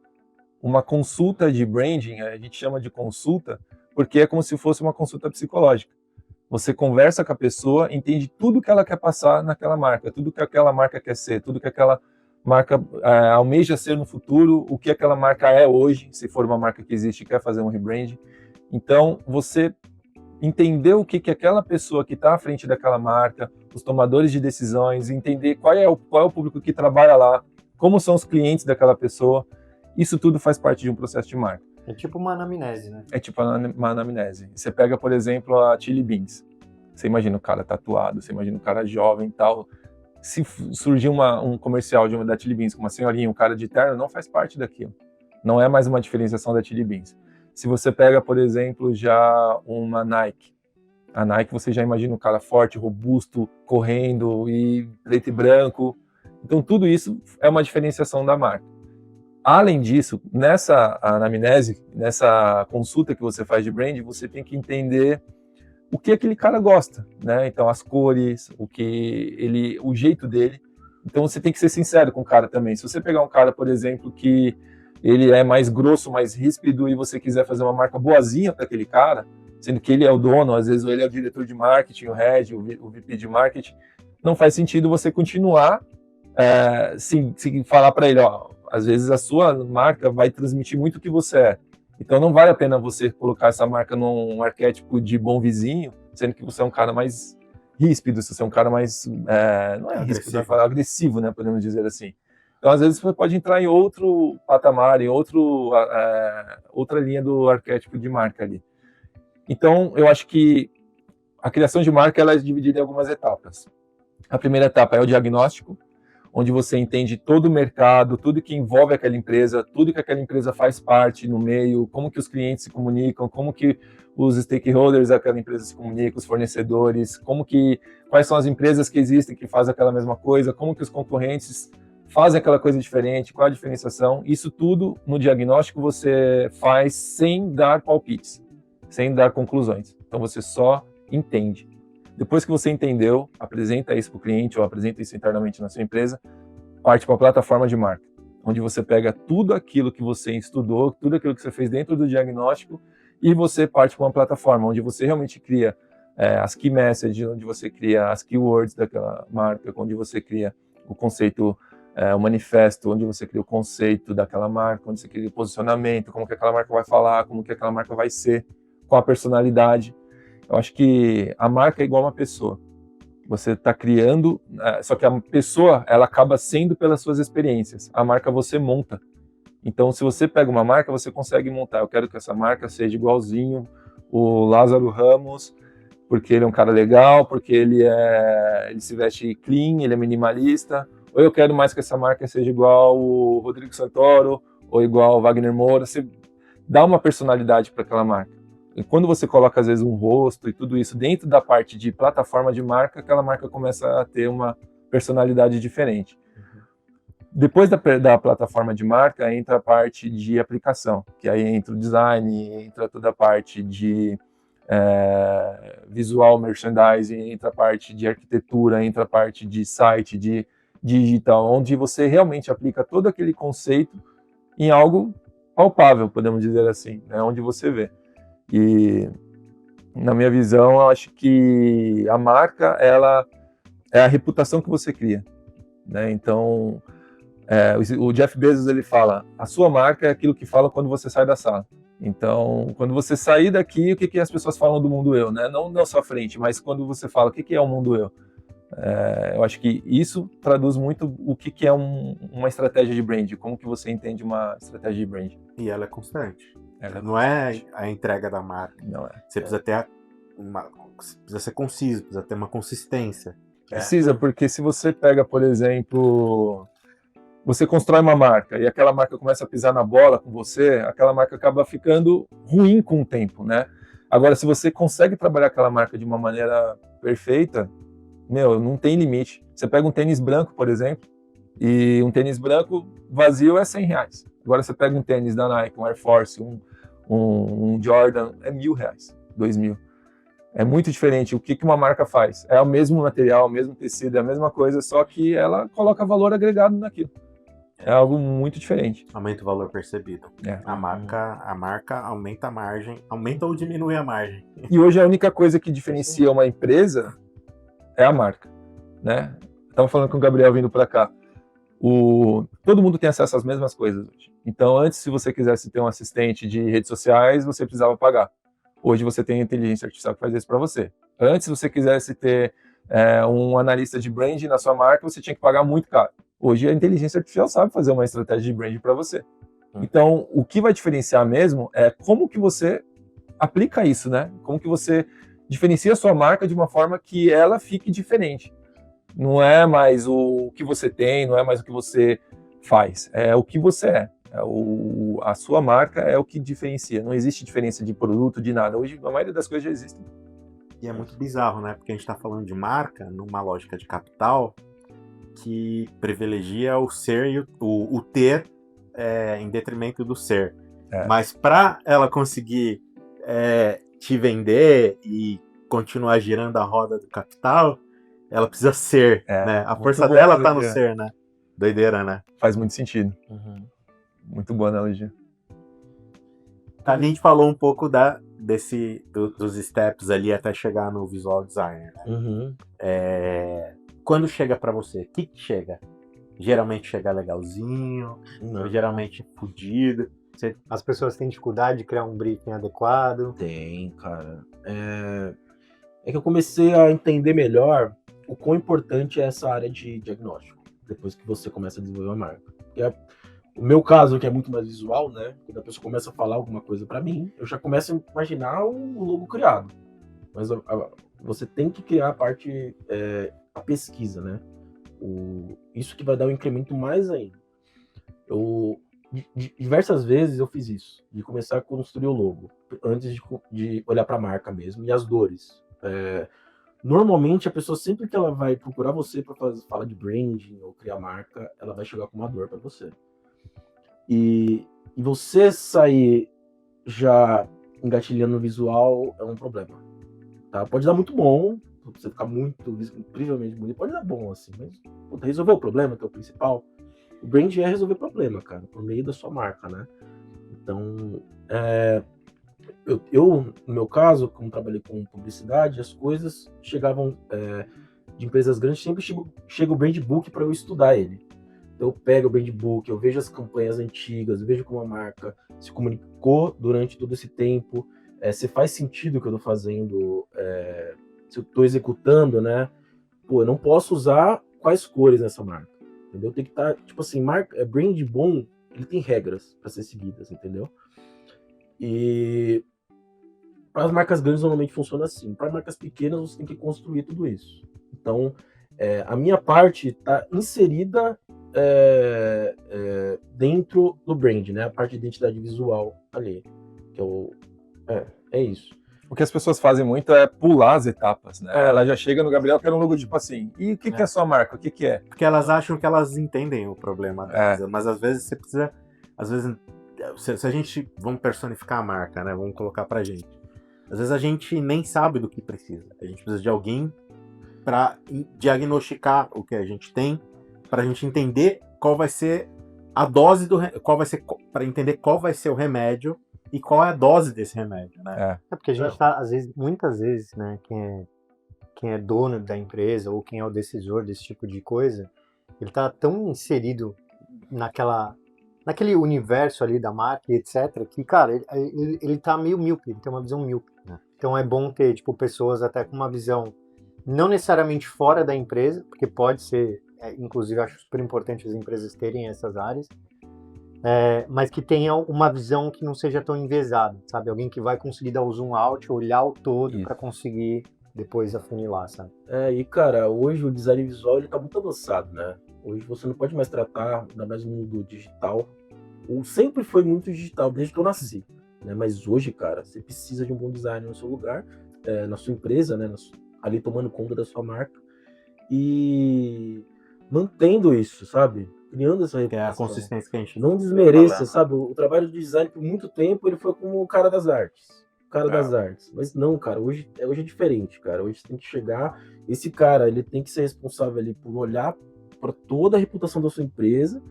Uma consulta de branding, a gente chama de consulta, porque é como se fosse uma consulta psicológica. Você conversa com a pessoa, entende tudo que ela quer passar naquela marca, tudo que aquela marca quer ser, tudo que aquela marca almeja ser no futuro, o que aquela marca é hoje, se for uma marca que existe e quer fazer um rebranding. Então, você entender o que aquela pessoa que está à frente daquela marca, os tomadores de decisões, entender qual é o público que trabalha lá, como são os clientes daquela pessoa, isso tudo faz parte de um processo de marca. É tipo uma anamnese, né? É tipo uma anamnese. Você pega, por exemplo, a Chili Beans. Você imagina o cara tatuado, você imagina o cara jovem e tal. Se surgir um comercial da Chili Beans com uma senhorinha, um cara de terno, não faz parte daquilo. Não é mais uma diferenciação da Chili Beans. Se você pega, por exemplo, já uma Nike. A Nike, você já imagina um cara forte, robusto, correndo e preto e branco. Então, tudo isso é uma diferenciação da marca. Além disso, nessa anamnese, nessa consulta que você faz de brand, você tem que entender o que aquele cara gosta, né? Então, as cores, o jeito dele. Então, você tem que ser sincero com o cara também. Se você pegar um cara, por exemplo, que ele é mais grosso, mais ríspido, e você quiser fazer uma marca boazinha para aquele cara, sendo que ele é o dono, às vezes ele é o diretor de marketing, o head, o VP de marketing, não faz sentido você continuar sem falar para ele, ó, às vezes a sua marca vai transmitir muito o que você é. Então não vale a pena você colocar essa marca num arquétipo de bom vizinho, sendo que você é um cara mais ríspido, se você é um cara mais, não é ríspido, agressivo, né, podemos dizer assim. Então, às vezes, você pode entrar em outro patamar, em outra linha do arquétipo de marca ali. Então, eu acho que a criação de marca ela é dividida em algumas etapas. A primeira etapa é o diagnóstico, onde você entende todo o mercado, tudo que envolve aquela empresa, tudo que aquela empresa faz parte no meio, como que os clientes se comunicam, como que os stakeholders daquela empresa se comunicam, os fornecedores, quais são as empresas que existem que fazem aquela mesma coisa, como que os concorrentes fazem aquela coisa diferente, qual a diferenciação. Isso tudo no diagnóstico você faz sem dar palpites, sem dar conclusões. Então você só entende. Depois que você entendeu, apresenta isso para o cliente ou apresenta isso internamente na sua empresa, parte para a plataforma de marca, onde você pega tudo aquilo que você estudou, tudo aquilo que você fez dentro do diagnóstico e você parte para uma plataforma onde você realmente cria as key messages, onde você cria as keywords daquela marca, onde você cria o conceito, o manifesto, onde você cria o conceito daquela marca, onde você cria o posicionamento, como que aquela marca vai falar, como que aquela marca vai ser, qual a personalidade. Eu acho que a marca é igual uma pessoa. Você está criando, só que a pessoa, ela acaba sendo pelas suas experiências. A marca você monta. Então, se você pega uma marca, você consegue montar. Eu quero que essa marca seja igualzinho o Lázaro Ramos, porque ele é um cara legal, porque ele se veste clean, ele é minimalista. Ou eu quero mais que essa marca seja igual o Rodrigo Santoro, ou igual o Wagner Moura. Você dá uma personalidade para aquela marca. E quando você coloca, às vezes, um rosto e tudo isso dentro da parte de plataforma de marca, aquela marca começa a ter uma personalidade diferente. Depois da plataforma de marca, entra a parte de aplicação, que aí entra o design, entra toda a parte de visual merchandising, entra a parte de arquitetura, entra a parte de site, de digital, onde você realmente aplica todo aquele conceito em algo palpável, podemos dizer assim, né, onde você vê. E, na minha visão, eu acho que a marca, ela é a reputação que você cria, né? Então, o Jeff Bezos, ele fala, a sua marca é aquilo que fala quando você sai da sala. Então, quando você sair daqui, o que as pessoas falam do mundo eu, né? Não na sua frente, mas quando você fala, o que é o mundo eu? Eu acho que isso traduz muito o que é uma estratégia de brand, como que você entende uma estratégia de brand. E ela é constante. Não é a entrega da marca. Não é. Você precisa ter precisa ser conciso, precisa ter uma consistência. Precisa, porque se você pega, por exemplo, você constrói uma marca e aquela marca começa a pisar na bola com você, aquela marca acaba ficando ruim com o tempo, né? Agora, se você consegue trabalhar aquela marca de uma maneira perfeita, meu, não tem limite. Você pega um tênis branco, por exemplo, e um tênis branco vazio é R$100. Agora você pega um tênis da Nike, um Air Force, um Jordan, é R$1.000, R$2.000. É muito diferente. O que uma marca faz? É o mesmo material, o mesmo tecido, é a mesma coisa, só que ela coloca valor agregado naquilo. É algo muito diferente. Aumenta o valor percebido. É. A marca aumenta a margem, aumenta ou diminui a margem. E hoje a única coisa que diferencia uma empresa é a marca, né? Estamos falando com o Gabriel vindo para cá. Todo mundo tem acesso às mesmas coisas hoje. Então, antes, se você quisesse ter um assistente de redes sociais, você precisava pagar. Hoje você tem a inteligência artificial que faz isso para você. Antes, se você quisesse ter um analista de brand na sua marca, você tinha que pagar muito caro. Hoje a inteligência artificial sabe fazer uma estratégia de brand para você. Então, o que vai diferenciar mesmo é como que você aplica isso, né? Como que você diferencia a sua marca de uma forma que ela fique diferente. Não é mais o que você tem, não é mais o que você faz, é o que você é. A sua marca é o que diferencia. Não existe diferença de produto, de nada. Hoje, a maioria das coisas já existem. E é muito bizarro, né? Porque a gente está falando de marca numa lógica de capital que privilegia o ser e o ter em detrimento do ser. Mas para ela conseguir te vender e continuar girando a roda do capital, ela precisa ser, né? A força dela tá no ser, né? Doideira, né? Faz muito sentido. Muito boa analogia. A gente falou um pouco dos steps ali até chegar no visual designer, né? Quando chega pra você, o que chega? Geralmente chega legalzinho, geralmente fudido. As pessoas têm dificuldade de criar um briefing adequado. Tem, cara. É que eu comecei a entender melhor o quão importante é essa área de diagnóstico, depois que você começa a desenvolver uma marca. O meu caso, que é muito mais visual, né? Quando a pessoa começa a falar alguma coisa pra mim, eu já começo a imaginar o logo criado. Mas você tem que criar a parte, a pesquisa, né? Isso que vai dar um incremento mais ainda. Diversas vezes eu fiz isso, de começar a construir o logo, antes de olhar pra marca mesmo, e as dores. Normalmente, a pessoa, sempre que ela vai procurar você para falar de branding ou criar marca, ela vai chegar com uma dor para você. E você sair já engatilhando no visual é um problema. Tá? Pode dar muito bom, você ficar muito, incrivelmente bonito, pode dar bom assim, mas resolver o problema, que é o principal. O branding é resolver problema, cara, por meio da sua marca, né? Então, eu, no meu caso, como trabalhei com publicidade, as coisas chegavam de empresas grandes, sempre chega o brand book para eu estudar ele. Então, eu pego o brand book, eu vejo as campanhas antigas, eu vejo como a marca se comunicou durante todo esse tempo, se faz sentido o que eu estou fazendo, se eu estou executando, né? Pô, eu não posso usar quais cores nessa marca, entendeu? Tem que estar, tipo assim, brand bom, ele tem regras para ser seguidas, entendeu? E para as marcas grandes normalmente funciona assim. Para marcas pequenas você tem que construir tudo isso. Então, a minha parte está inserida dentro do brand, né? A parte de identidade visual ali. Que é isso. O que as pessoas fazem muito é pular as etapas, né? Ela já chega no Gabriel, quer um logo tipo assim. E o que é a sua marca? O que é? Porque elas acham que elas entendem o problema delas, mas às vezes você precisa... Às vezes, se a gente... Vamos personificar a marca, né? Vamos colocar pra gente. Às vezes a gente nem sabe do que precisa. A gente precisa de alguém para diagnosticar o que a gente tem, para a gente entender qual vai ser a dose para entender qual vai ser o remédio e qual é a dose desse remédio, né? Porque a gente tá, muitas vezes, né, quem é dono da empresa ou quem é o decisor desse tipo de coisa, ele tá tão inserido naquele universo ali da marca e etc, que, cara, ele tá meio míope, ele tem uma visão míope, né? Então é bom ter, tipo, pessoas até com uma visão não necessariamente fora da empresa, porque pode ser, inclusive acho super importante as empresas terem essas áreas, mas que tenha uma visão que não seja tão enviesada, sabe? Alguém que vai conseguir dar o zoom out, olhar o todo para conseguir depois afunilar, sabe? E cara, hoje o design visual ele tá muito avançado, né? Hoje você não pode mais tratar, ainda mais no mundo digital, sempre foi muito digital, desde que eu nasci. né? Mas hoje, cara, você precisa de um bom design no seu lugar, na sua empresa, né? Ali tomando conta da sua marca e mantendo isso, sabe? Criando essa Que é a reputação. consistência que a gente Não desmereça, falando. sabe? O trabalho do design, por muito tempo, ele foi como o cara das artes. O cara das artes. Mas não, cara, hoje é diferente, cara. Hoje tem que chegar... Esse cara, ele tem que ser responsável ali por olhar para toda a reputação da sua empresa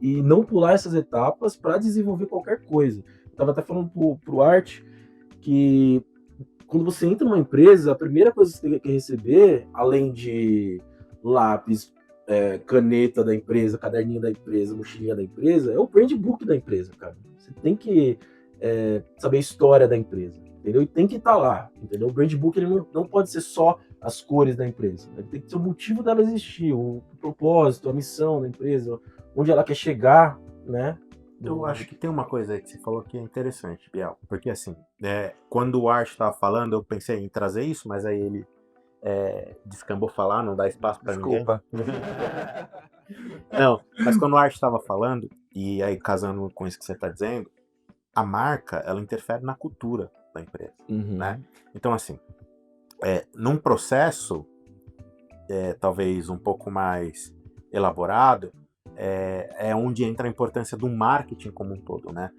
e não pular essas etapas para desenvolver qualquer coisa. Eu tava até falando pro Art que quando você entra numa empresa, a primeira coisa que você tem que receber, além de lápis, caneta da empresa, caderninho da empresa, mochilinha da empresa, é o brand book da empresa, cara. Você tem que saber a história da empresa, entendeu? E tem que estar lá, entendeu? O brand book ele não pode ser só as cores da empresa, ele tem que ser o motivo dela existir, o propósito, a missão da empresa, onde ela quer chegar, né? Eu acho que tem uma coisa aí que você falou que é interessante, Biel, porque assim, quando o Art estava falando, eu pensei em trazer isso, mas aí ele descambou falar, não dá espaço para ninguém. Desculpa. Não, mas quando o Art estava falando, e aí casando com isso que você está dizendo, a marca, ela interfere na cultura da empresa, né? Então assim, num processo talvez um pouco mais elaborado, é onde entra a importância do marketing como um todo, né?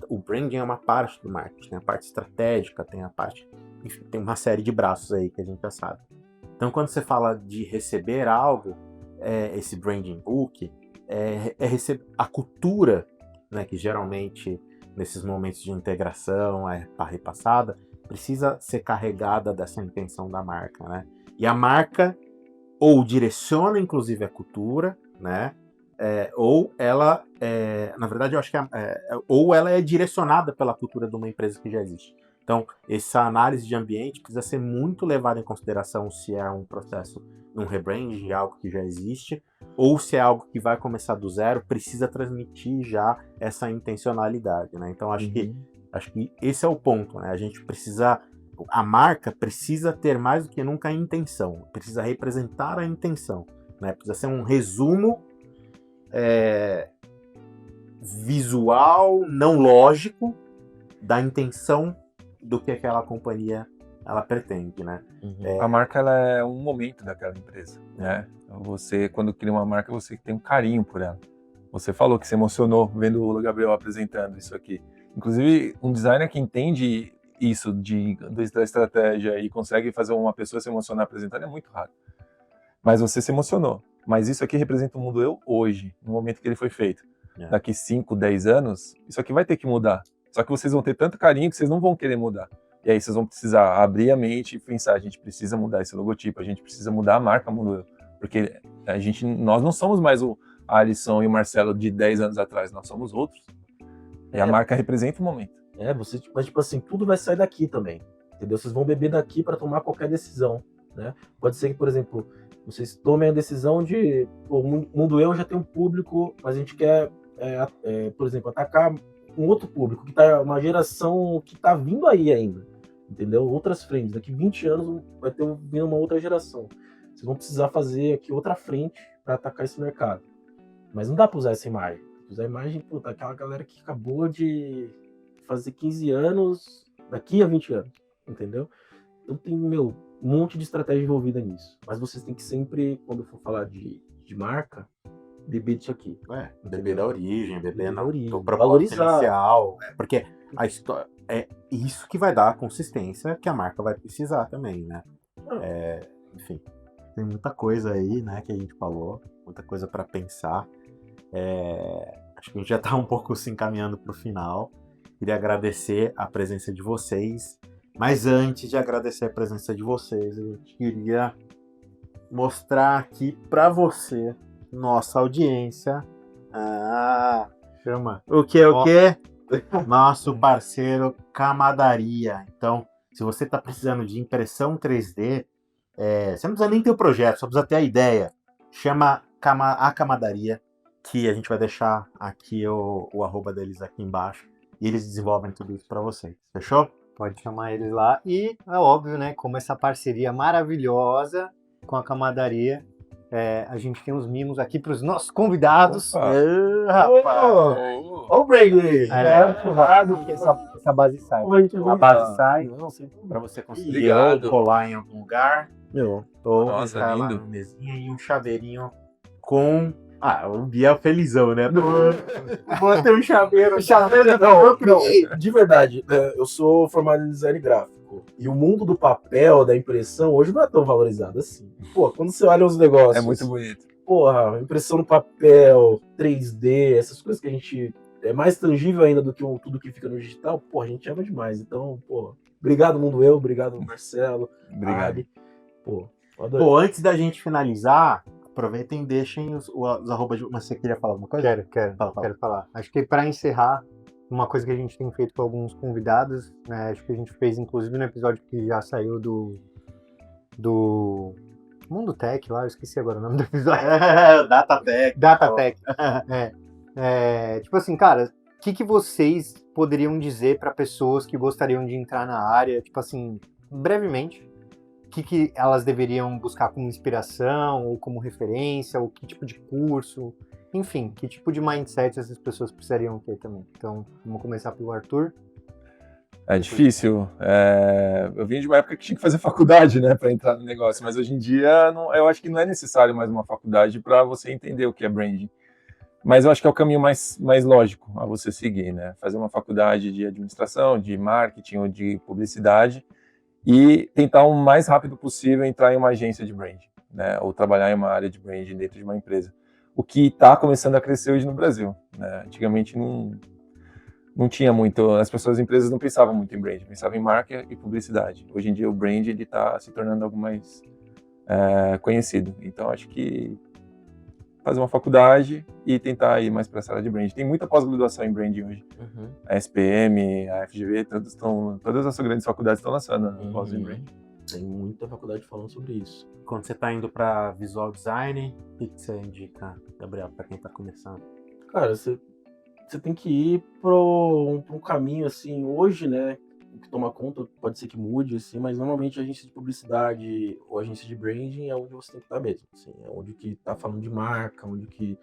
O branding é uma parte do marketing, a parte estratégica, tem a parte... Enfim, tem uma série de braços aí que a gente já sabe. Então, quando você fala de receber algo, esse branding book, receber a cultura, né, que geralmente, nesses momentos de integração, repassada, precisa ser carregada dessa intenção da marca, né? E a marca ou direciona, inclusive, a cultura, né? Ou ela, na verdade, eu acho que ou ela é direcionada pela cultura de uma empresa que já existe. Então, essa análise de ambiente precisa ser muito levada em consideração se é um processo, um rebranding de algo que já existe, ou se é algo que vai começar do zero, precisa transmitir já essa intencionalidade, né? Então, acho que esse é o ponto, né? A marca precisa ter mais do que nunca a intenção, precisa representar a intenção, né? Precisa ser um resumo visual, não lógico, da intenção do que aquela companhia ela pretende, né? A marca ela é um momento daquela empresa, né? Você, quando cria uma marca, você tem um carinho por ela. Você falou que se emocionou vendo o Gabriel apresentando isso aqui. Inclusive, um designer que entende isso da estratégia e consegue fazer uma pessoa se emocionar apresentando é muito raro. Mas você se emocionou. Mas isso aqui representa o mundo eu hoje, no momento que ele foi feito. Daqui 5, 10 anos, isso aqui vai ter que mudar. Só que vocês vão ter tanto carinho que vocês não vão querer mudar. E aí vocês vão precisar abrir a mente e pensar, a gente precisa mudar esse logotipo, a gente precisa mudar a marca Mundo Eu. Porque nós não somos mais o Alisson e o Marcelo de 10 anos atrás, nós somos outros. E a marca representa o momento. Mas tipo assim, tudo vai sair daqui também, entendeu? Vocês vão beber daqui para tomar qualquer decisão, né? Pode ser que, por exemplo, vocês tomem a decisão de, o Mundo Eu já tem um público, mas a gente quer, por exemplo, atacar um outro público, que tá uma geração que tá vindo aí ainda, entendeu? Outras frentes, daqui 20 anos vai ter vindo uma outra geração. Vocês vão precisar fazer aqui outra frente para atacar esse mercado. Mas não dá para usar essa imagem. Usar a imagem, daquela galera que acabou de fazer 15 anos daqui a 20 anos, entendeu? Então tem, um monte de estratégia envolvida nisso. Mas vocês têm que sempre, quando for falar de marca, beber disso aqui. Beber da origem, beber do propósito valorizar. inicial. Porque a história é isso que vai dar a consistência que a marca vai precisar também, né? Enfim, tem muita coisa aí, né, que a gente falou, muita coisa para pensar. Acho que a gente já está um pouco se encaminhando para o final. Queria agradecer a presença de vocês, mas antes de agradecer a presença de vocês, eu queria mostrar aqui para você, nossa audiência, Chama. o quê? Nosso parceiro Camadaria. Então, se você está precisando de impressão 3D, você não precisa nem ter o projeto, só precisa ter a ideia. Chama a Camadaria, que a gente vai deixar aqui o arroba deles aqui embaixo, e eles desenvolvem tudo isso para vocês. Fechou? Pode chamar eles lá. E é óbvio, né? Como essa parceria maravilhosa com a Camadaria, a gente tem uns mimos aqui para os nossos convidados. Opa. Rapaz. Ó o Brandley! Essa base sai. A Ah. base sai. Não, sim. Pra você conseguir Obrigado. colar em algum lugar. Meu, Ou Nossa, deixar lá lindo. na mesinha e um chaveirinho com... o Biel felizão, né? Vou ter um chaveiro. não, de verdade, eu sou formado em design gráfico. E o mundo do papel, da impressão, hoje não é tão valorizado assim. Pô, quando você olha os negócios... É muito bonito. Porra, impressão no papel, 3D, essas coisas que a gente... É mais tangível ainda do que tudo que fica no digital. Pô, a gente ama demais. Então, pô, obrigado, Mundo Eu. Obrigado, Marcelo. Obrigado. Ali. Pô, adorei. Pô, antes da gente finalizar, aproveitem e deixem os arrobas. Mas você queria falar alguma coisa? Quero falar. Acho que para encerrar, uma coisa que a gente tem feito com alguns convidados, né? Acho que a gente fez inclusive no episódio que já saiu do Mundo Tech lá, eu esqueci agora o nome do episódio. Datatec. Datatec. Tipo assim, cara, o que vocês poderiam dizer para pessoas que gostariam de entrar na área, tipo assim, brevemente, o que elas deveriam buscar como inspiração ou como referência, ou que tipo de curso, enfim, que tipo de mindset essas pessoas precisariam ter também. Então, vamos começar pelo Arthur. É difícil. Eu vim de uma época que tinha que fazer faculdade, né, para entrar no negócio, mas hoje em dia eu acho que não é necessário mais uma faculdade para você entender o que é branding. Mas eu acho que é o caminho mais lógico a você seguir, né? Fazer uma faculdade de administração, de marketing ou de publicidade e tentar o mais rápido possível entrar em uma agência de branding, né? Ou trabalhar em uma área de branding dentro de uma empresa. O que está começando a crescer hoje no Brasil, né? Antigamente não tinha muito, as empresas não pensavam muito em branding, pensavam em marca e publicidade. Hoje em dia o brand está se tornando algo mais conhecido. Então acho que fazer uma faculdade e tentar ir mais para essa área de branding. Tem muita pós-graduação em branding hoje. Uhum. A SPM, a FGV, todas as grandes faculdades estão lançando pós em branding. Tem muita faculdade falando sobre isso. Quando você tá indo pra visual design, o que você indica, Gabriel, pra quem tá começando? Cara, você tem que ir pra um caminho, assim, hoje, né, o que toma conta pode ser que mude, assim, mas normalmente a agência de publicidade ou agência de branding é onde você tem que estar mesmo, assim, é onde que tá falando de marca, onde que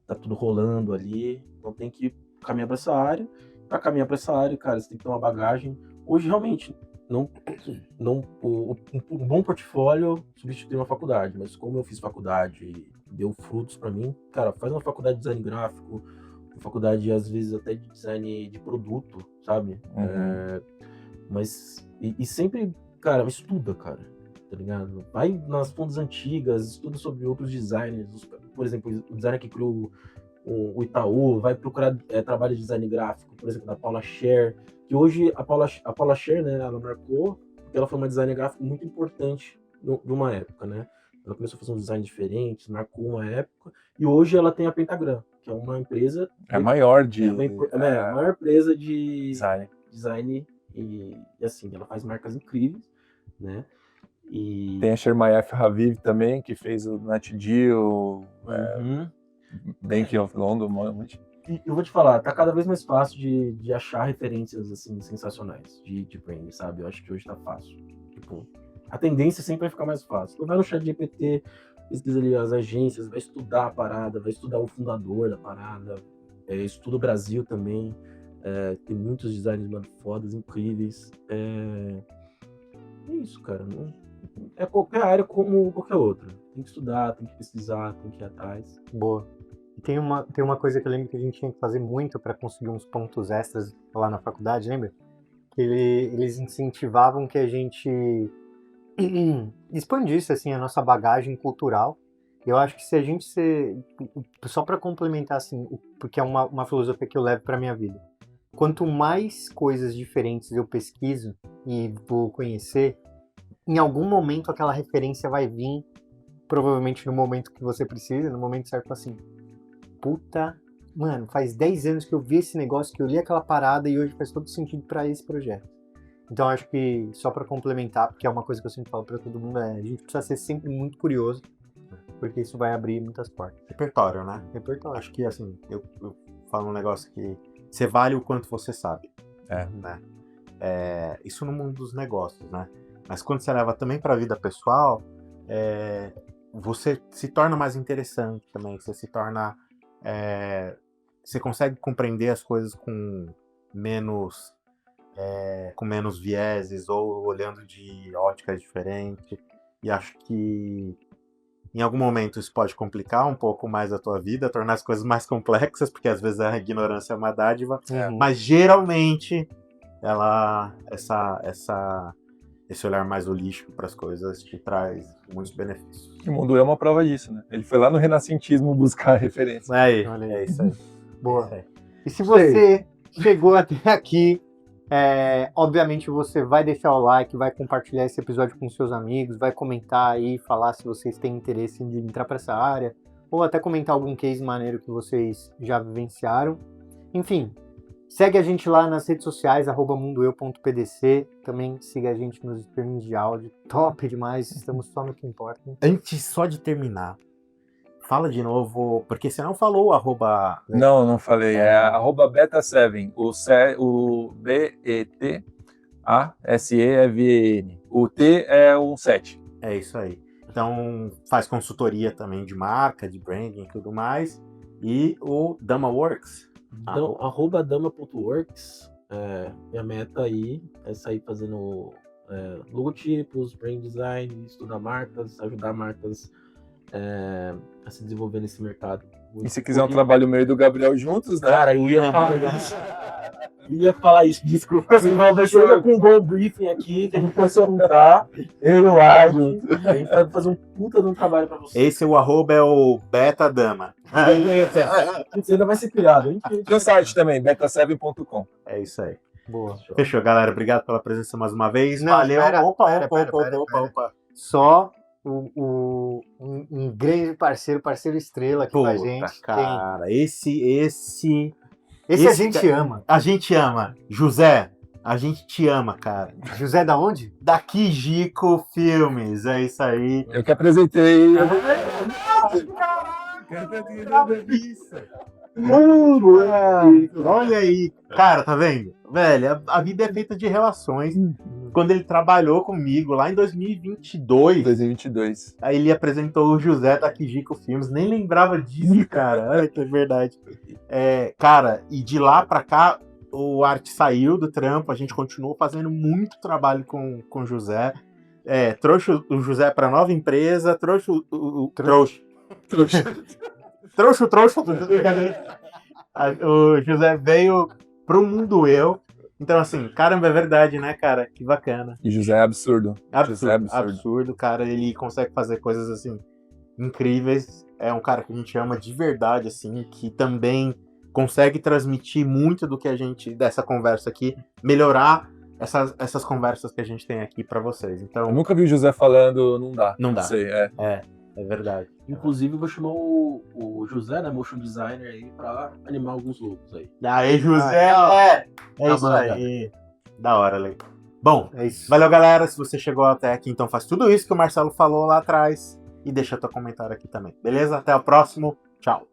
tá tudo rolando ali, então tem que caminhar pra essa área. Pra caminhar pra essa área, cara, você tem que ter uma bagagem. Hoje, realmente, um bom portfólio substitui uma faculdade, mas como eu fiz faculdade e deu frutos pra mim, cara, faz uma faculdade de design gráfico, uma faculdade às vezes até de design de produto, sabe? Mas e sempre, cara, estuda, cara, tá ligado? Vai nas fontes antigas, estuda sobre outros designers, por exemplo, o designer que criou o Itaú, vai procurar trabalho de design gráfico, por exemplo, da Paula Scher, que hoje a Paula Scher, né, ela marcou, porque ela foi uma designer gráfico muito importante de uma época, né? Ela começou a fazer um design diferente, marcou uma época, e hoje ela tem a Pentagram, que é uma empresa... É a maior a maior empresa de design. E assim, ela faz marcas incríveis, né? E... Tem a Shermayef Raviv também, que fez o Nat Geo, Bank of London, um monte. E eu vou te falar, tá cada vez mais fácil de achar referências, assim, sensacionais de branding, sabe? Eu acho que hoje tá fácil. Tipo, a tendência sempre vai ficar mais fácil. Então vai no ChatGPT, pesquisa ali as agências, vai estudar a parada, vai estudar o fundador da parada, estuda o Brasil também. Tem muitos designers fodas, incríveis. É isso, cara. É qualquer área como qualquer outra. Tem que estudar, tem que pesquisar, tem que ir atrás. Boa. E tem uma coisa que eu lembro que a gente tinha que fazer muito para conseguir uns pontos extras lá na faculdade, lembra? Que eles incentivavam que a gente expandisse assim, a nossa bagagem cultural. Eu acho que se a gente só para complementar assim, porque é uma filosofia que eu levo para minha vida. Quanto mais coisas diferentes eu pesquiso e vou conhecer, em algum momento aquela referência vai vir, provavelmente no momento que você precisa, no momento certo, assim, puta, mano, faz 10 anos que eu vi esse negócio, que eu li aquela parada e hoje faz todo sentido para esse projeto. Então acho que, só para complementar, porque é uma coisa que eu sempre falo para todo mundo, a gente precisa ser sempre muito curioso, porque isso vai abrir muitas portas. Repertório, né? Repertório. Acho que, assim, eu falo um negócio que você vale o quanto você sabe. Né? Isso no mundo dos negócios, né? Mas quando você leva também para a vida pessoal, você se torna mais interessante também, você se torna... você consegue compreender as coisas com menos vieses ou olhando de óticas diferentes. E acho que em algum momento isso pode complicar um pouco mais a tua vida, tornar as coisas mais complexas, porque às vezes a ignorância é uma dádiva, mas geralmente esse olhar mais holístico para as coisas te traz muitos benefícios. O Mundo Eu é uma prova disso, né? Ele foi lá no renascentismo buscar referência. Olha aí. É isso aí. Boa. É isso aí. E se você chegou até aqui, obviamente você vai deixar o like, vai compartilhar esse episódio com seus amigos, vai comentar aí, falar se vocês têm interesse em entrar para essa área, ou até comentar algum case maneiro que vocês já vivenciaram. Enfim, segue a gente lá nas redes sociais, @mundoeu.pdc. Também siga a gente nos streamings de áudio. Top demais, estamos só no que importa. Antes só de terminar, fala de novo, porque você não falou o arroba... Não falei. É @beta7. O BETASEVEN. O T é um 7. É isso aí. Então, faz consultoria também de marca, de branding e tudo mais. E o DamaWorks. Então, @dama.works, minha meta aí é sair fazendo logotipos, brand design, estudar marcas, ajudar marcas a se desenvolver nesse mercado. E se quiser um trabalho meu e do Gabriel juntos, né? Cara, eu ia falar isso, desculpa. Chega com um bom briefing aqui, que a gente vai soltar, eu e o Adi, a gente vai fazer um puta de um trabalho pra você. Esse o arroba é o Beta Dama. Você ainda vai ser criado, hein? Tem o site também, beta7.com. É isso aí. Boa. Fechou, galera. Obrigado pela presença mais uma vez. Não, Valeu. pera, Opa. Só um grande parceiro estrela aqui com a gente. Cara, esse Esse a gente ama. A gente ama. José, a gente te ama, cara. José da onde? Da Kijiko Filmes, é isso aí. Eu que apresentei. Olha aí. Cara, tá vendo? Velho, a vida é feita de relações. Quando ele trabalhou comigo lá em 2022, aí ele apresentou o José da Kijiko Filmes. Nem lembrava disso, cara. Olha que é verdade. Cara, e de lá pra cá, o Art saiu do trampo. A gente continuou fazendo muito trabalho com o José. Trouxe o José pra nova empresa. Trouxe o José veio pro Mundo Eu. Então, assim, caramba, é verdade, né, cara? Que bacana. E José é absurdo. José é Absurdo, cara. Ele consegue fazer coisas, assim, incríveis. É um cara que a gente ama de verdade, assim, que também consegue transmitir muito do que a gente, dessa conversa aqui, melhorar essas conversas que a gente tem aqui pra vocês. Então, Eu nunca vi o José falando, não dá. Não dá. Sei, é verdade. Inclusive, eu vou chamar o José, né, motion designer, aí, pra animar alguns logos aí. Aí, José, é isso aí. Da hora, Lei. Bom, É isso. valeu, galera. Se você chegou até aqui, então faz tudo isso que o Marcelo falou lá atrás e deixa teu comentário aqui também. Beleza? Até o próximo. Tchau.